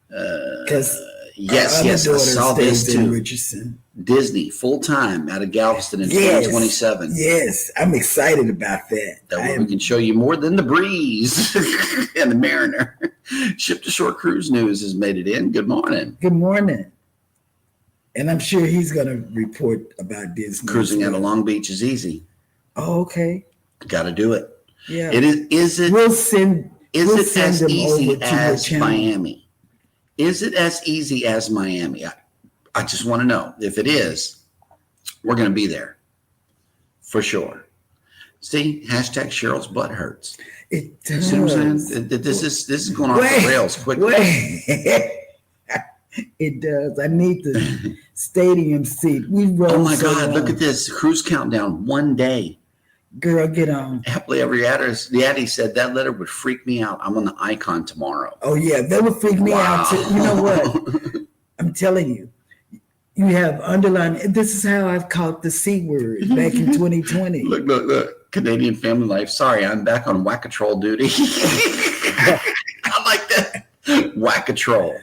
Because yes, I saw this in too. Richardson. Disney full time out of Galveston in 2027. Yes, I'm excited about that. That way we can show you more than the breeze and the Mariner. Ship to Shore Cruise News has made it in. Good morning. Good morning. And I'm sure he's going to report about Disney. Cruising out of Long Beach is easy. Oh, okay. Got to do it. Yeah. It is. Is it? We'll send. Is we'll it send as them easy over to your as channel. Miami? Is it as easy as Miami? I just want to know. If it is, we're going to be there for sure. See, hashtag Cheryl's butt hurts. It does. See what I'm saying? This is going off the rails quickly. Wait. It does. I need the stadium seat. We rode Oh my so God! long. Look at this cruise countdown. 1 day. Girl, get on. Happily Ever After. The Addy said that letter would freak me out. I'm on the Icon tomorrow. Oh yeah, that would freak me out too. You know what? I'm telling you. You have underlined. This is how I've caught the C word back in 2020. Look. Canadian Family Life. Sorry, I'm back on Whack-A-Troll duty. I like that. Whack-A-Troll.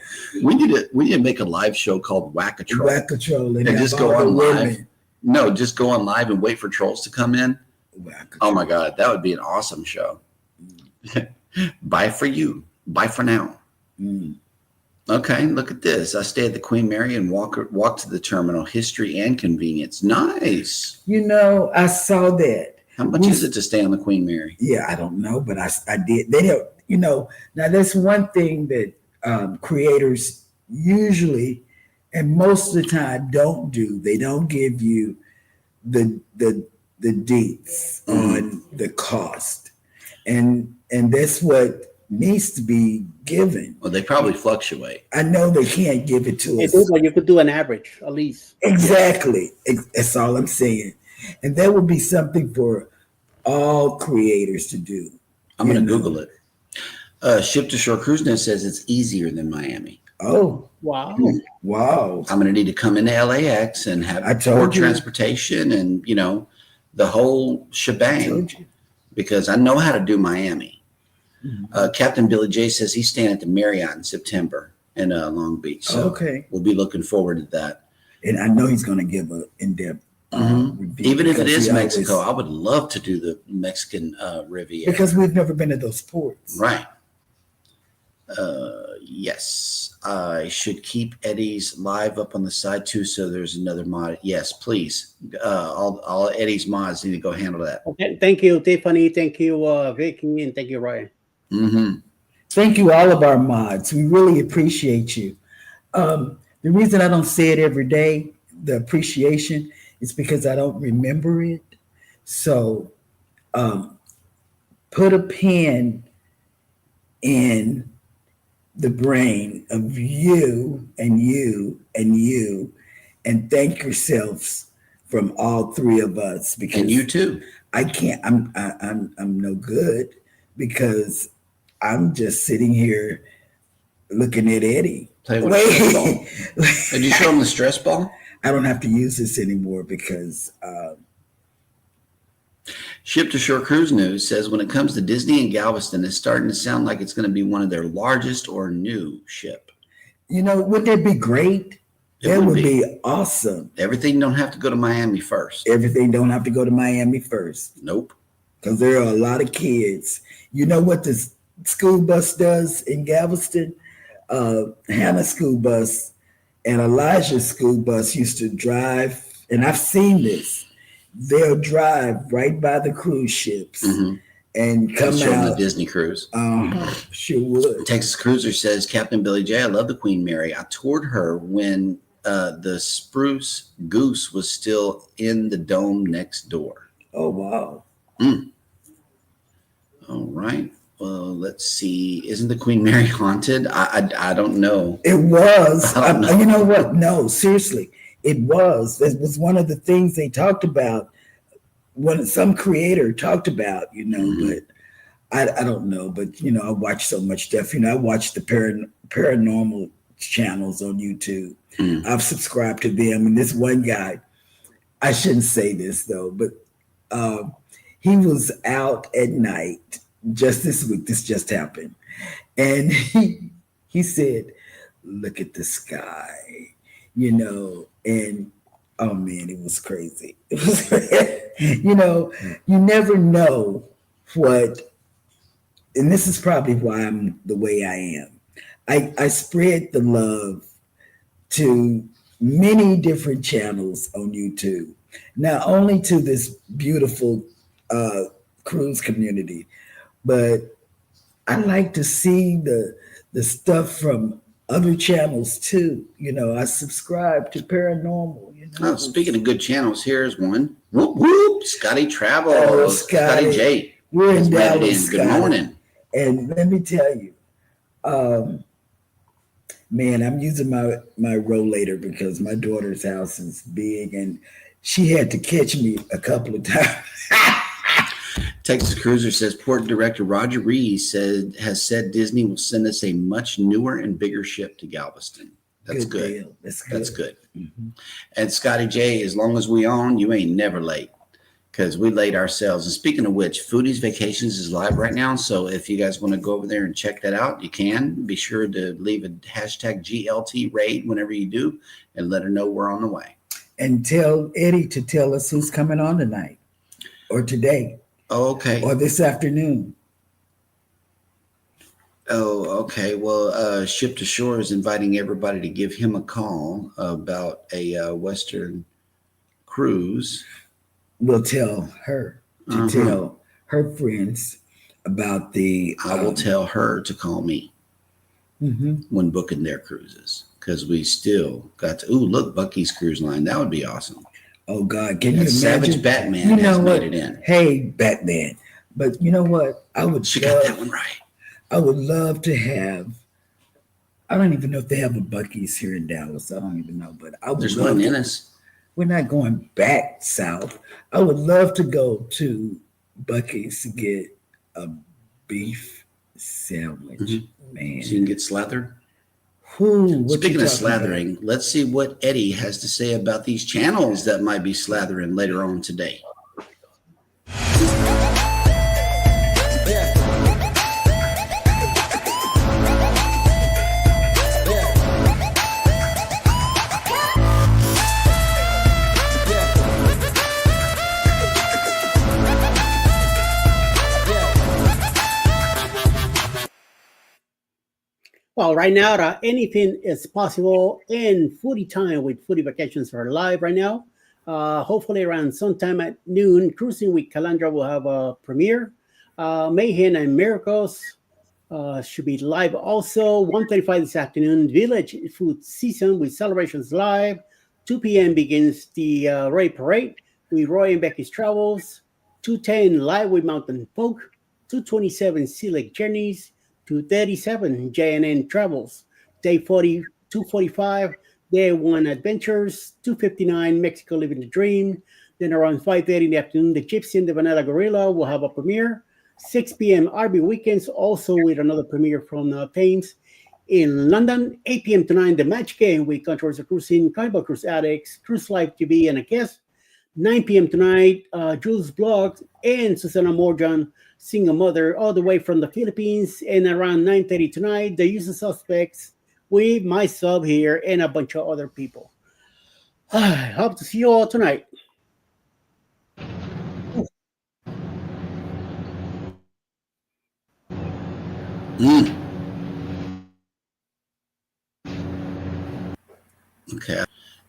We need to make a live show called Whack-A-Troll. Whack-A-Troll And just go on live. No, just go on live and wait for trolls to come in. Oh my God, that would be an awesome show. Bye for you. Bye for now. Okay, look at this. I stay at the Queen Mary and walk to the terminal. History and convenience. Nice. You know, I saw that. How much is it to stay on the Queen Mary? Yeah, I don't know, but I did. They don't. Now that's one thing that creators usually, and most of the time they don't give you the deets on the cost, and that's what needs to be given. Well, they probably fluctuate. I know they can't give it to us. But you could do an average at least. Exactly. That's all I'm saying. And that would be something for all creators to do. I'm going to Google it. Ship to Shore Cruise Net says it's easier than Miami. Oh, Wow. wow. I'm going to need to come into LAX and have port transportation and, the whole shebang, because I know how to do Miami. Captain Billy J says he's staying at the Marriott in September in Long Beach. So we'll be looking forward to that. And I know he's going to give an in-depth review. Even if it is Mexico, I would love to do the Mexican Riviera. Because we've never been to those ports. Right. Yes. I should keep Eddie's live up on the side too, so there's another mod. Yes, please. All Eddie's mods need to go handle that. Okay. Thank you, Tiffany. Thank you, Vicky, and thank you, Ryan. Thank you, all of our mods. We really appreciate you. The reason I don't say it every day, the appreciation, is because I don't remember it. So put a pin in the brain of you and you and you, and thank yourselves from all three of us. Because and you too. I can't. I'm no good because I'm just sitting here looking at Eddie. Play with the stress ball. Did you show him the stress ball? I don't have to use this anymore because. Ship to Shore Cruise News says when it comes to Disney and Galveston, it's starting to sound like it's going to be one of their largest or new ship. Wouldn't that be great? That would be awesome. Everything don't have to go to Miami first. Everything don't have to go to Miami first. Nope. Because there are a lot of kids. You know what the school bus does in Galveston? Hannah's school bus and Elijah's school bus used to drive, and I've seen this. They'll drive right by the cruise ships and come out. The Disney cruise. Sure would. Texas Cruiser says, Captain Billy J, I love the Queen Mary. I toured her when the Spruce Goose was still in the dome next door. Oh, wow. All right. Well, let's see. Isn't the Queen Mary haunted? I don't know. It was. I don't know. You know what? No, seriously. It was. It was one of the things they talked about when some creator talked about, but I don't know. But, I watch so much stuff. I watch the paranormal channels on YouTube. I've subscribed to them. And this one guy, I shouldn't say this though, but he was out at night just this week. This just happened. And he said, look at the sky, and oh man, it was crazy. It was, you never know what, and this is probably why I'm the way I am. I spread the love to many different channels on YouTube, not only to this beautiful cruise community, but I like to see the stuff from other channels too. I subscribe to paranormal. Oh, speaking of good channels, here's one. Whoop whoop, Scotty Travel, Scotty J. We're in Dallas. Good morning. And let me tell you, man, I'm using my rollator because my daughter's house is big, and she had to catch me a couple of times. Texas Cruiser says Port Director Roger Rees has said Disney will send us a much newer and bigger ship to Galveston. That's good. That's good. And Scotty J, as long as we own, you ain't never late, because we late ourselves. And speaking of which, Foodies Vacations is live right now. So if you guys want to go over there and check that out, you can. Be sure to leave a hashtag GLT raid whenever you do and let her know we're on the way. And tell Eddie to tell us who's coming on tonight or today. Oh, okay. Or this afternoon. Oh, okay. Well, Ship to Shore is inviting everybody to give him a call about a Western cruise. We'll tell her to tell her friends about the... I will tell her to call me when booking their cruises. because we still got to. Ooh, look, Bucky's Cruise Line. That would be awesome. Oh God, can you And imagine? Savage Batman You know has what? made it in. Hey, Batman. But you know what? She got that one right. I would love to have. I don't even know if they have a Bucky's here in Dallas. I don't even know, but I would There's love one to. in us. We're not going back south. I would love to go to Bucky's to get a beef sandwich. Man, So you can get slathered. what Speaking you of talking about? slathering, let's see what Eddie has to say about these channels that might be slathering later on today. Well, right now, anything is possible in Foodie Time with Foodie Vacations are live right now. Hopefully around sometime at noon, Cruising with Calandra will have a premiere. Mayhem and Miracles should be live also. 1:35 this afternoon, Village Food Season with Celebrations live. 2 p.m. begins the Ray Parade with Roy and Becky's Travels. 2:10 live with Mountain Folk. 2:27 Sea Lake Journeys. 2:37 JNN Travels. Day 40, 2:45 Day 1 Adventures. 2:59 Mexico Living the Dream. Then around 5:30 in the afternoon, the Gypsy and the Vanilla Gorilla will have a premiere. 6 p.m. RB Weekends, also with another premiere from Thames. In London, 8 p.m. tonight, the Match Game with Controversial Cruising, Carnival Cruise Addicts, Cruise Life TV, and a guest. 9 p.m. tonight, Jules Blog and Susana Morgan, Single Mother, all the way from the Philippines. And around 9:30 tonight, The Usual Suspects with myself here and a bunch of other people. I hope to see you all tonight. Okay.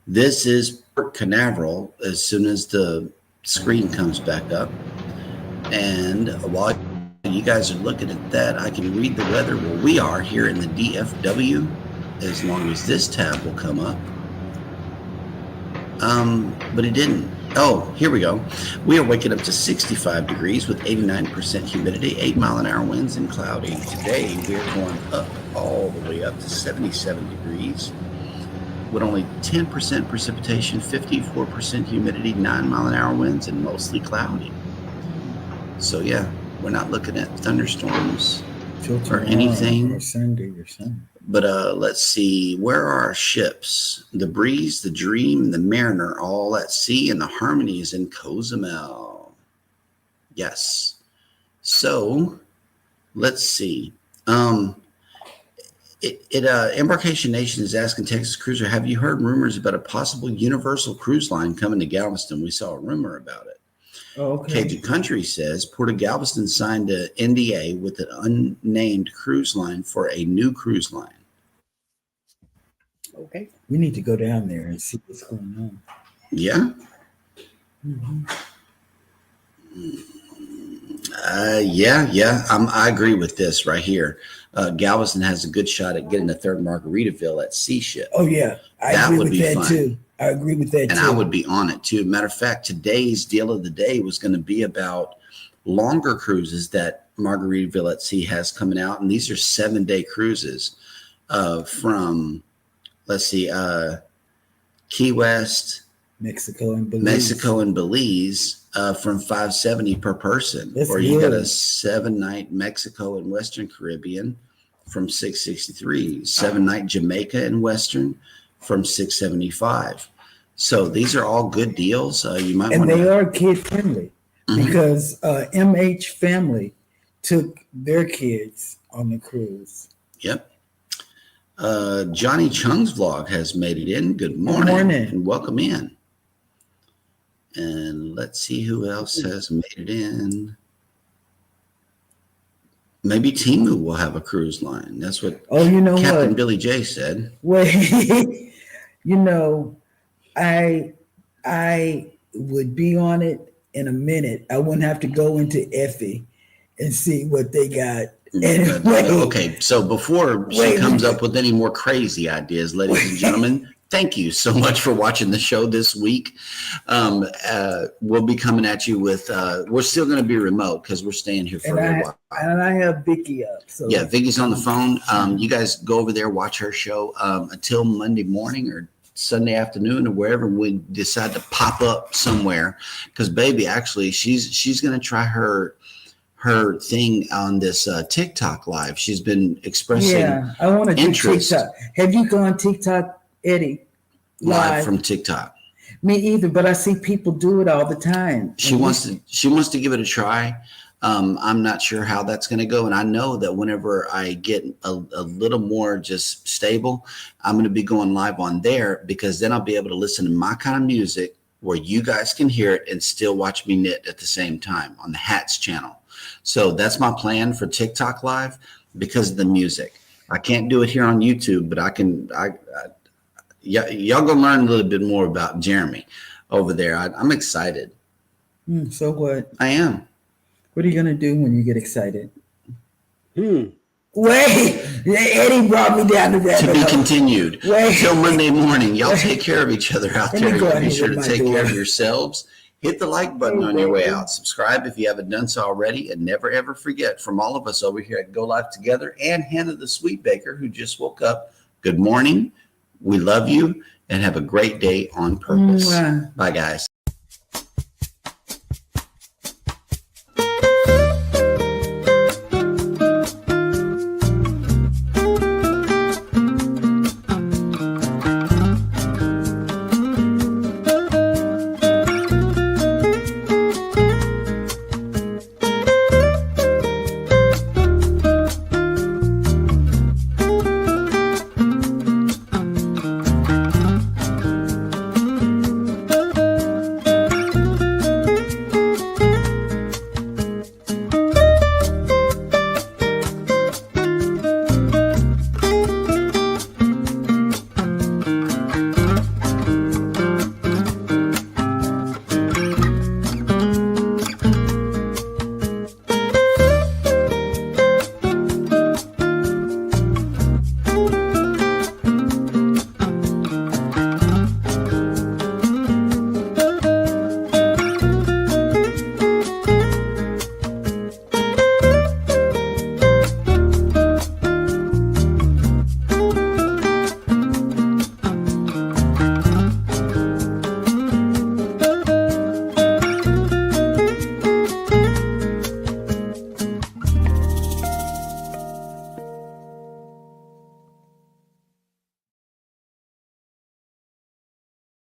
This is Port Canaveral as soon as the screen comes back up. And while you guys are looking at that, I can read the weather where we are here in the DFW as long as this tab will come up. But it didn't. Oh, here we go. We are waking up to 65 degrees with 89% humidity, 8-mile-an-hour winds and cloudy. Today, we're going up all the way up to 77 degrees with only 10% precipitation, 54% humidity, 9-mile-an-hour winds, and mostly cloudy. So, yeah, we're not looking at thunderstorms or anything. Or Sunday or something. But let's see, where are our ships? The Breeze, the Dream, and the Mariner, all at sea, and the Harmony is in Cozumel. Yes. So, let's see. Embarkation Nation is asking Texas Cruiser, have you heard rumors about a possible Universal Cruise Line coming to Galveston? We saw a rumor about it. Oh, okay. Cajun Country says Port of Galveston signed an NDA with an unnamed cruise line for a new cruise line. Okay. We need to go down there and see what's going on. Yeah. Yeah. I agree with this right here. Galveston has a good shot at getting a third Margaritaville at Sea Ship. Oh yeah, I That agree would with be that fun. too. I agree with that And too. I would be on it too. Matter of fact, today's deal of the day was going to be about longer cruises that Margaritaville at Sea has coming out. And these are 7-day cruises from, let's see, Key West, Mexico and Belize. From $570 per person. That's or you got a good. 7-night Mexico and Western Caribbean from $663. 7-night Jamaica and Western from $675. So these are all good deals. You might And want they to. are kid friendly because MH Family took their kids on the cruise. Yep. Johnny Chung's vlog has made it in. Good morning. morning. And welcome in. And let's see who else has made it in. Maybe Timu will have a cruise line. That's what You know Captain what? Billy J said. Wait, I would be on it in a minute. I wouldn't have to go into Effie and see what they got Okay, so before she comes up with any more crazy ideas, ladies and gentlemen, thank you so much for watching the show this week. We'll be coming at you with, we're still going to be remote because we're staying here for a little while. And I have Vicky up. So. Yeah, Vicky's on the phone. You guys go over there, watch her show until Monday morning or Sunday afternoon or wherever we decide to pop up somewhere. Because baby, actually, she's going to try her thing on this TikTok live. She's been expressing I want to do interest. TikTok. Have you gone TikTok, Eddie? Live from TikTok. Me either, but I see people do it all the time. She wants to give it a try. I'm not sure how that's going to go. And I know that whenever I get a little more just stable, I'm going to be going live on there because then I'll be able to listen to my kind of music where you guys can hear it and still watch me knit at the same time on the Hats channel. So that's my plan for TikTok live because of the music. I can't do it here on YouTube, but I can, y'all go learn a little bit more about Jeremy over there. I'm excited. So what? I am. What are you going to do when you get excited? Hmm. Wait, Eddie brought me down the rabbit To be hole. continued. Until Monday morning. Y'all take care of each other out Let me there. go Be ahead sure with to my take care door. of yourselves. Hit the like button on your way out. Subscribe if you haven't done so already. And never, ever forget, from all of us over here at Go Live Together and Hannah the Sweet Baker, who just woke up, good morning. We love you and have a great day on purpose. Bye, guys.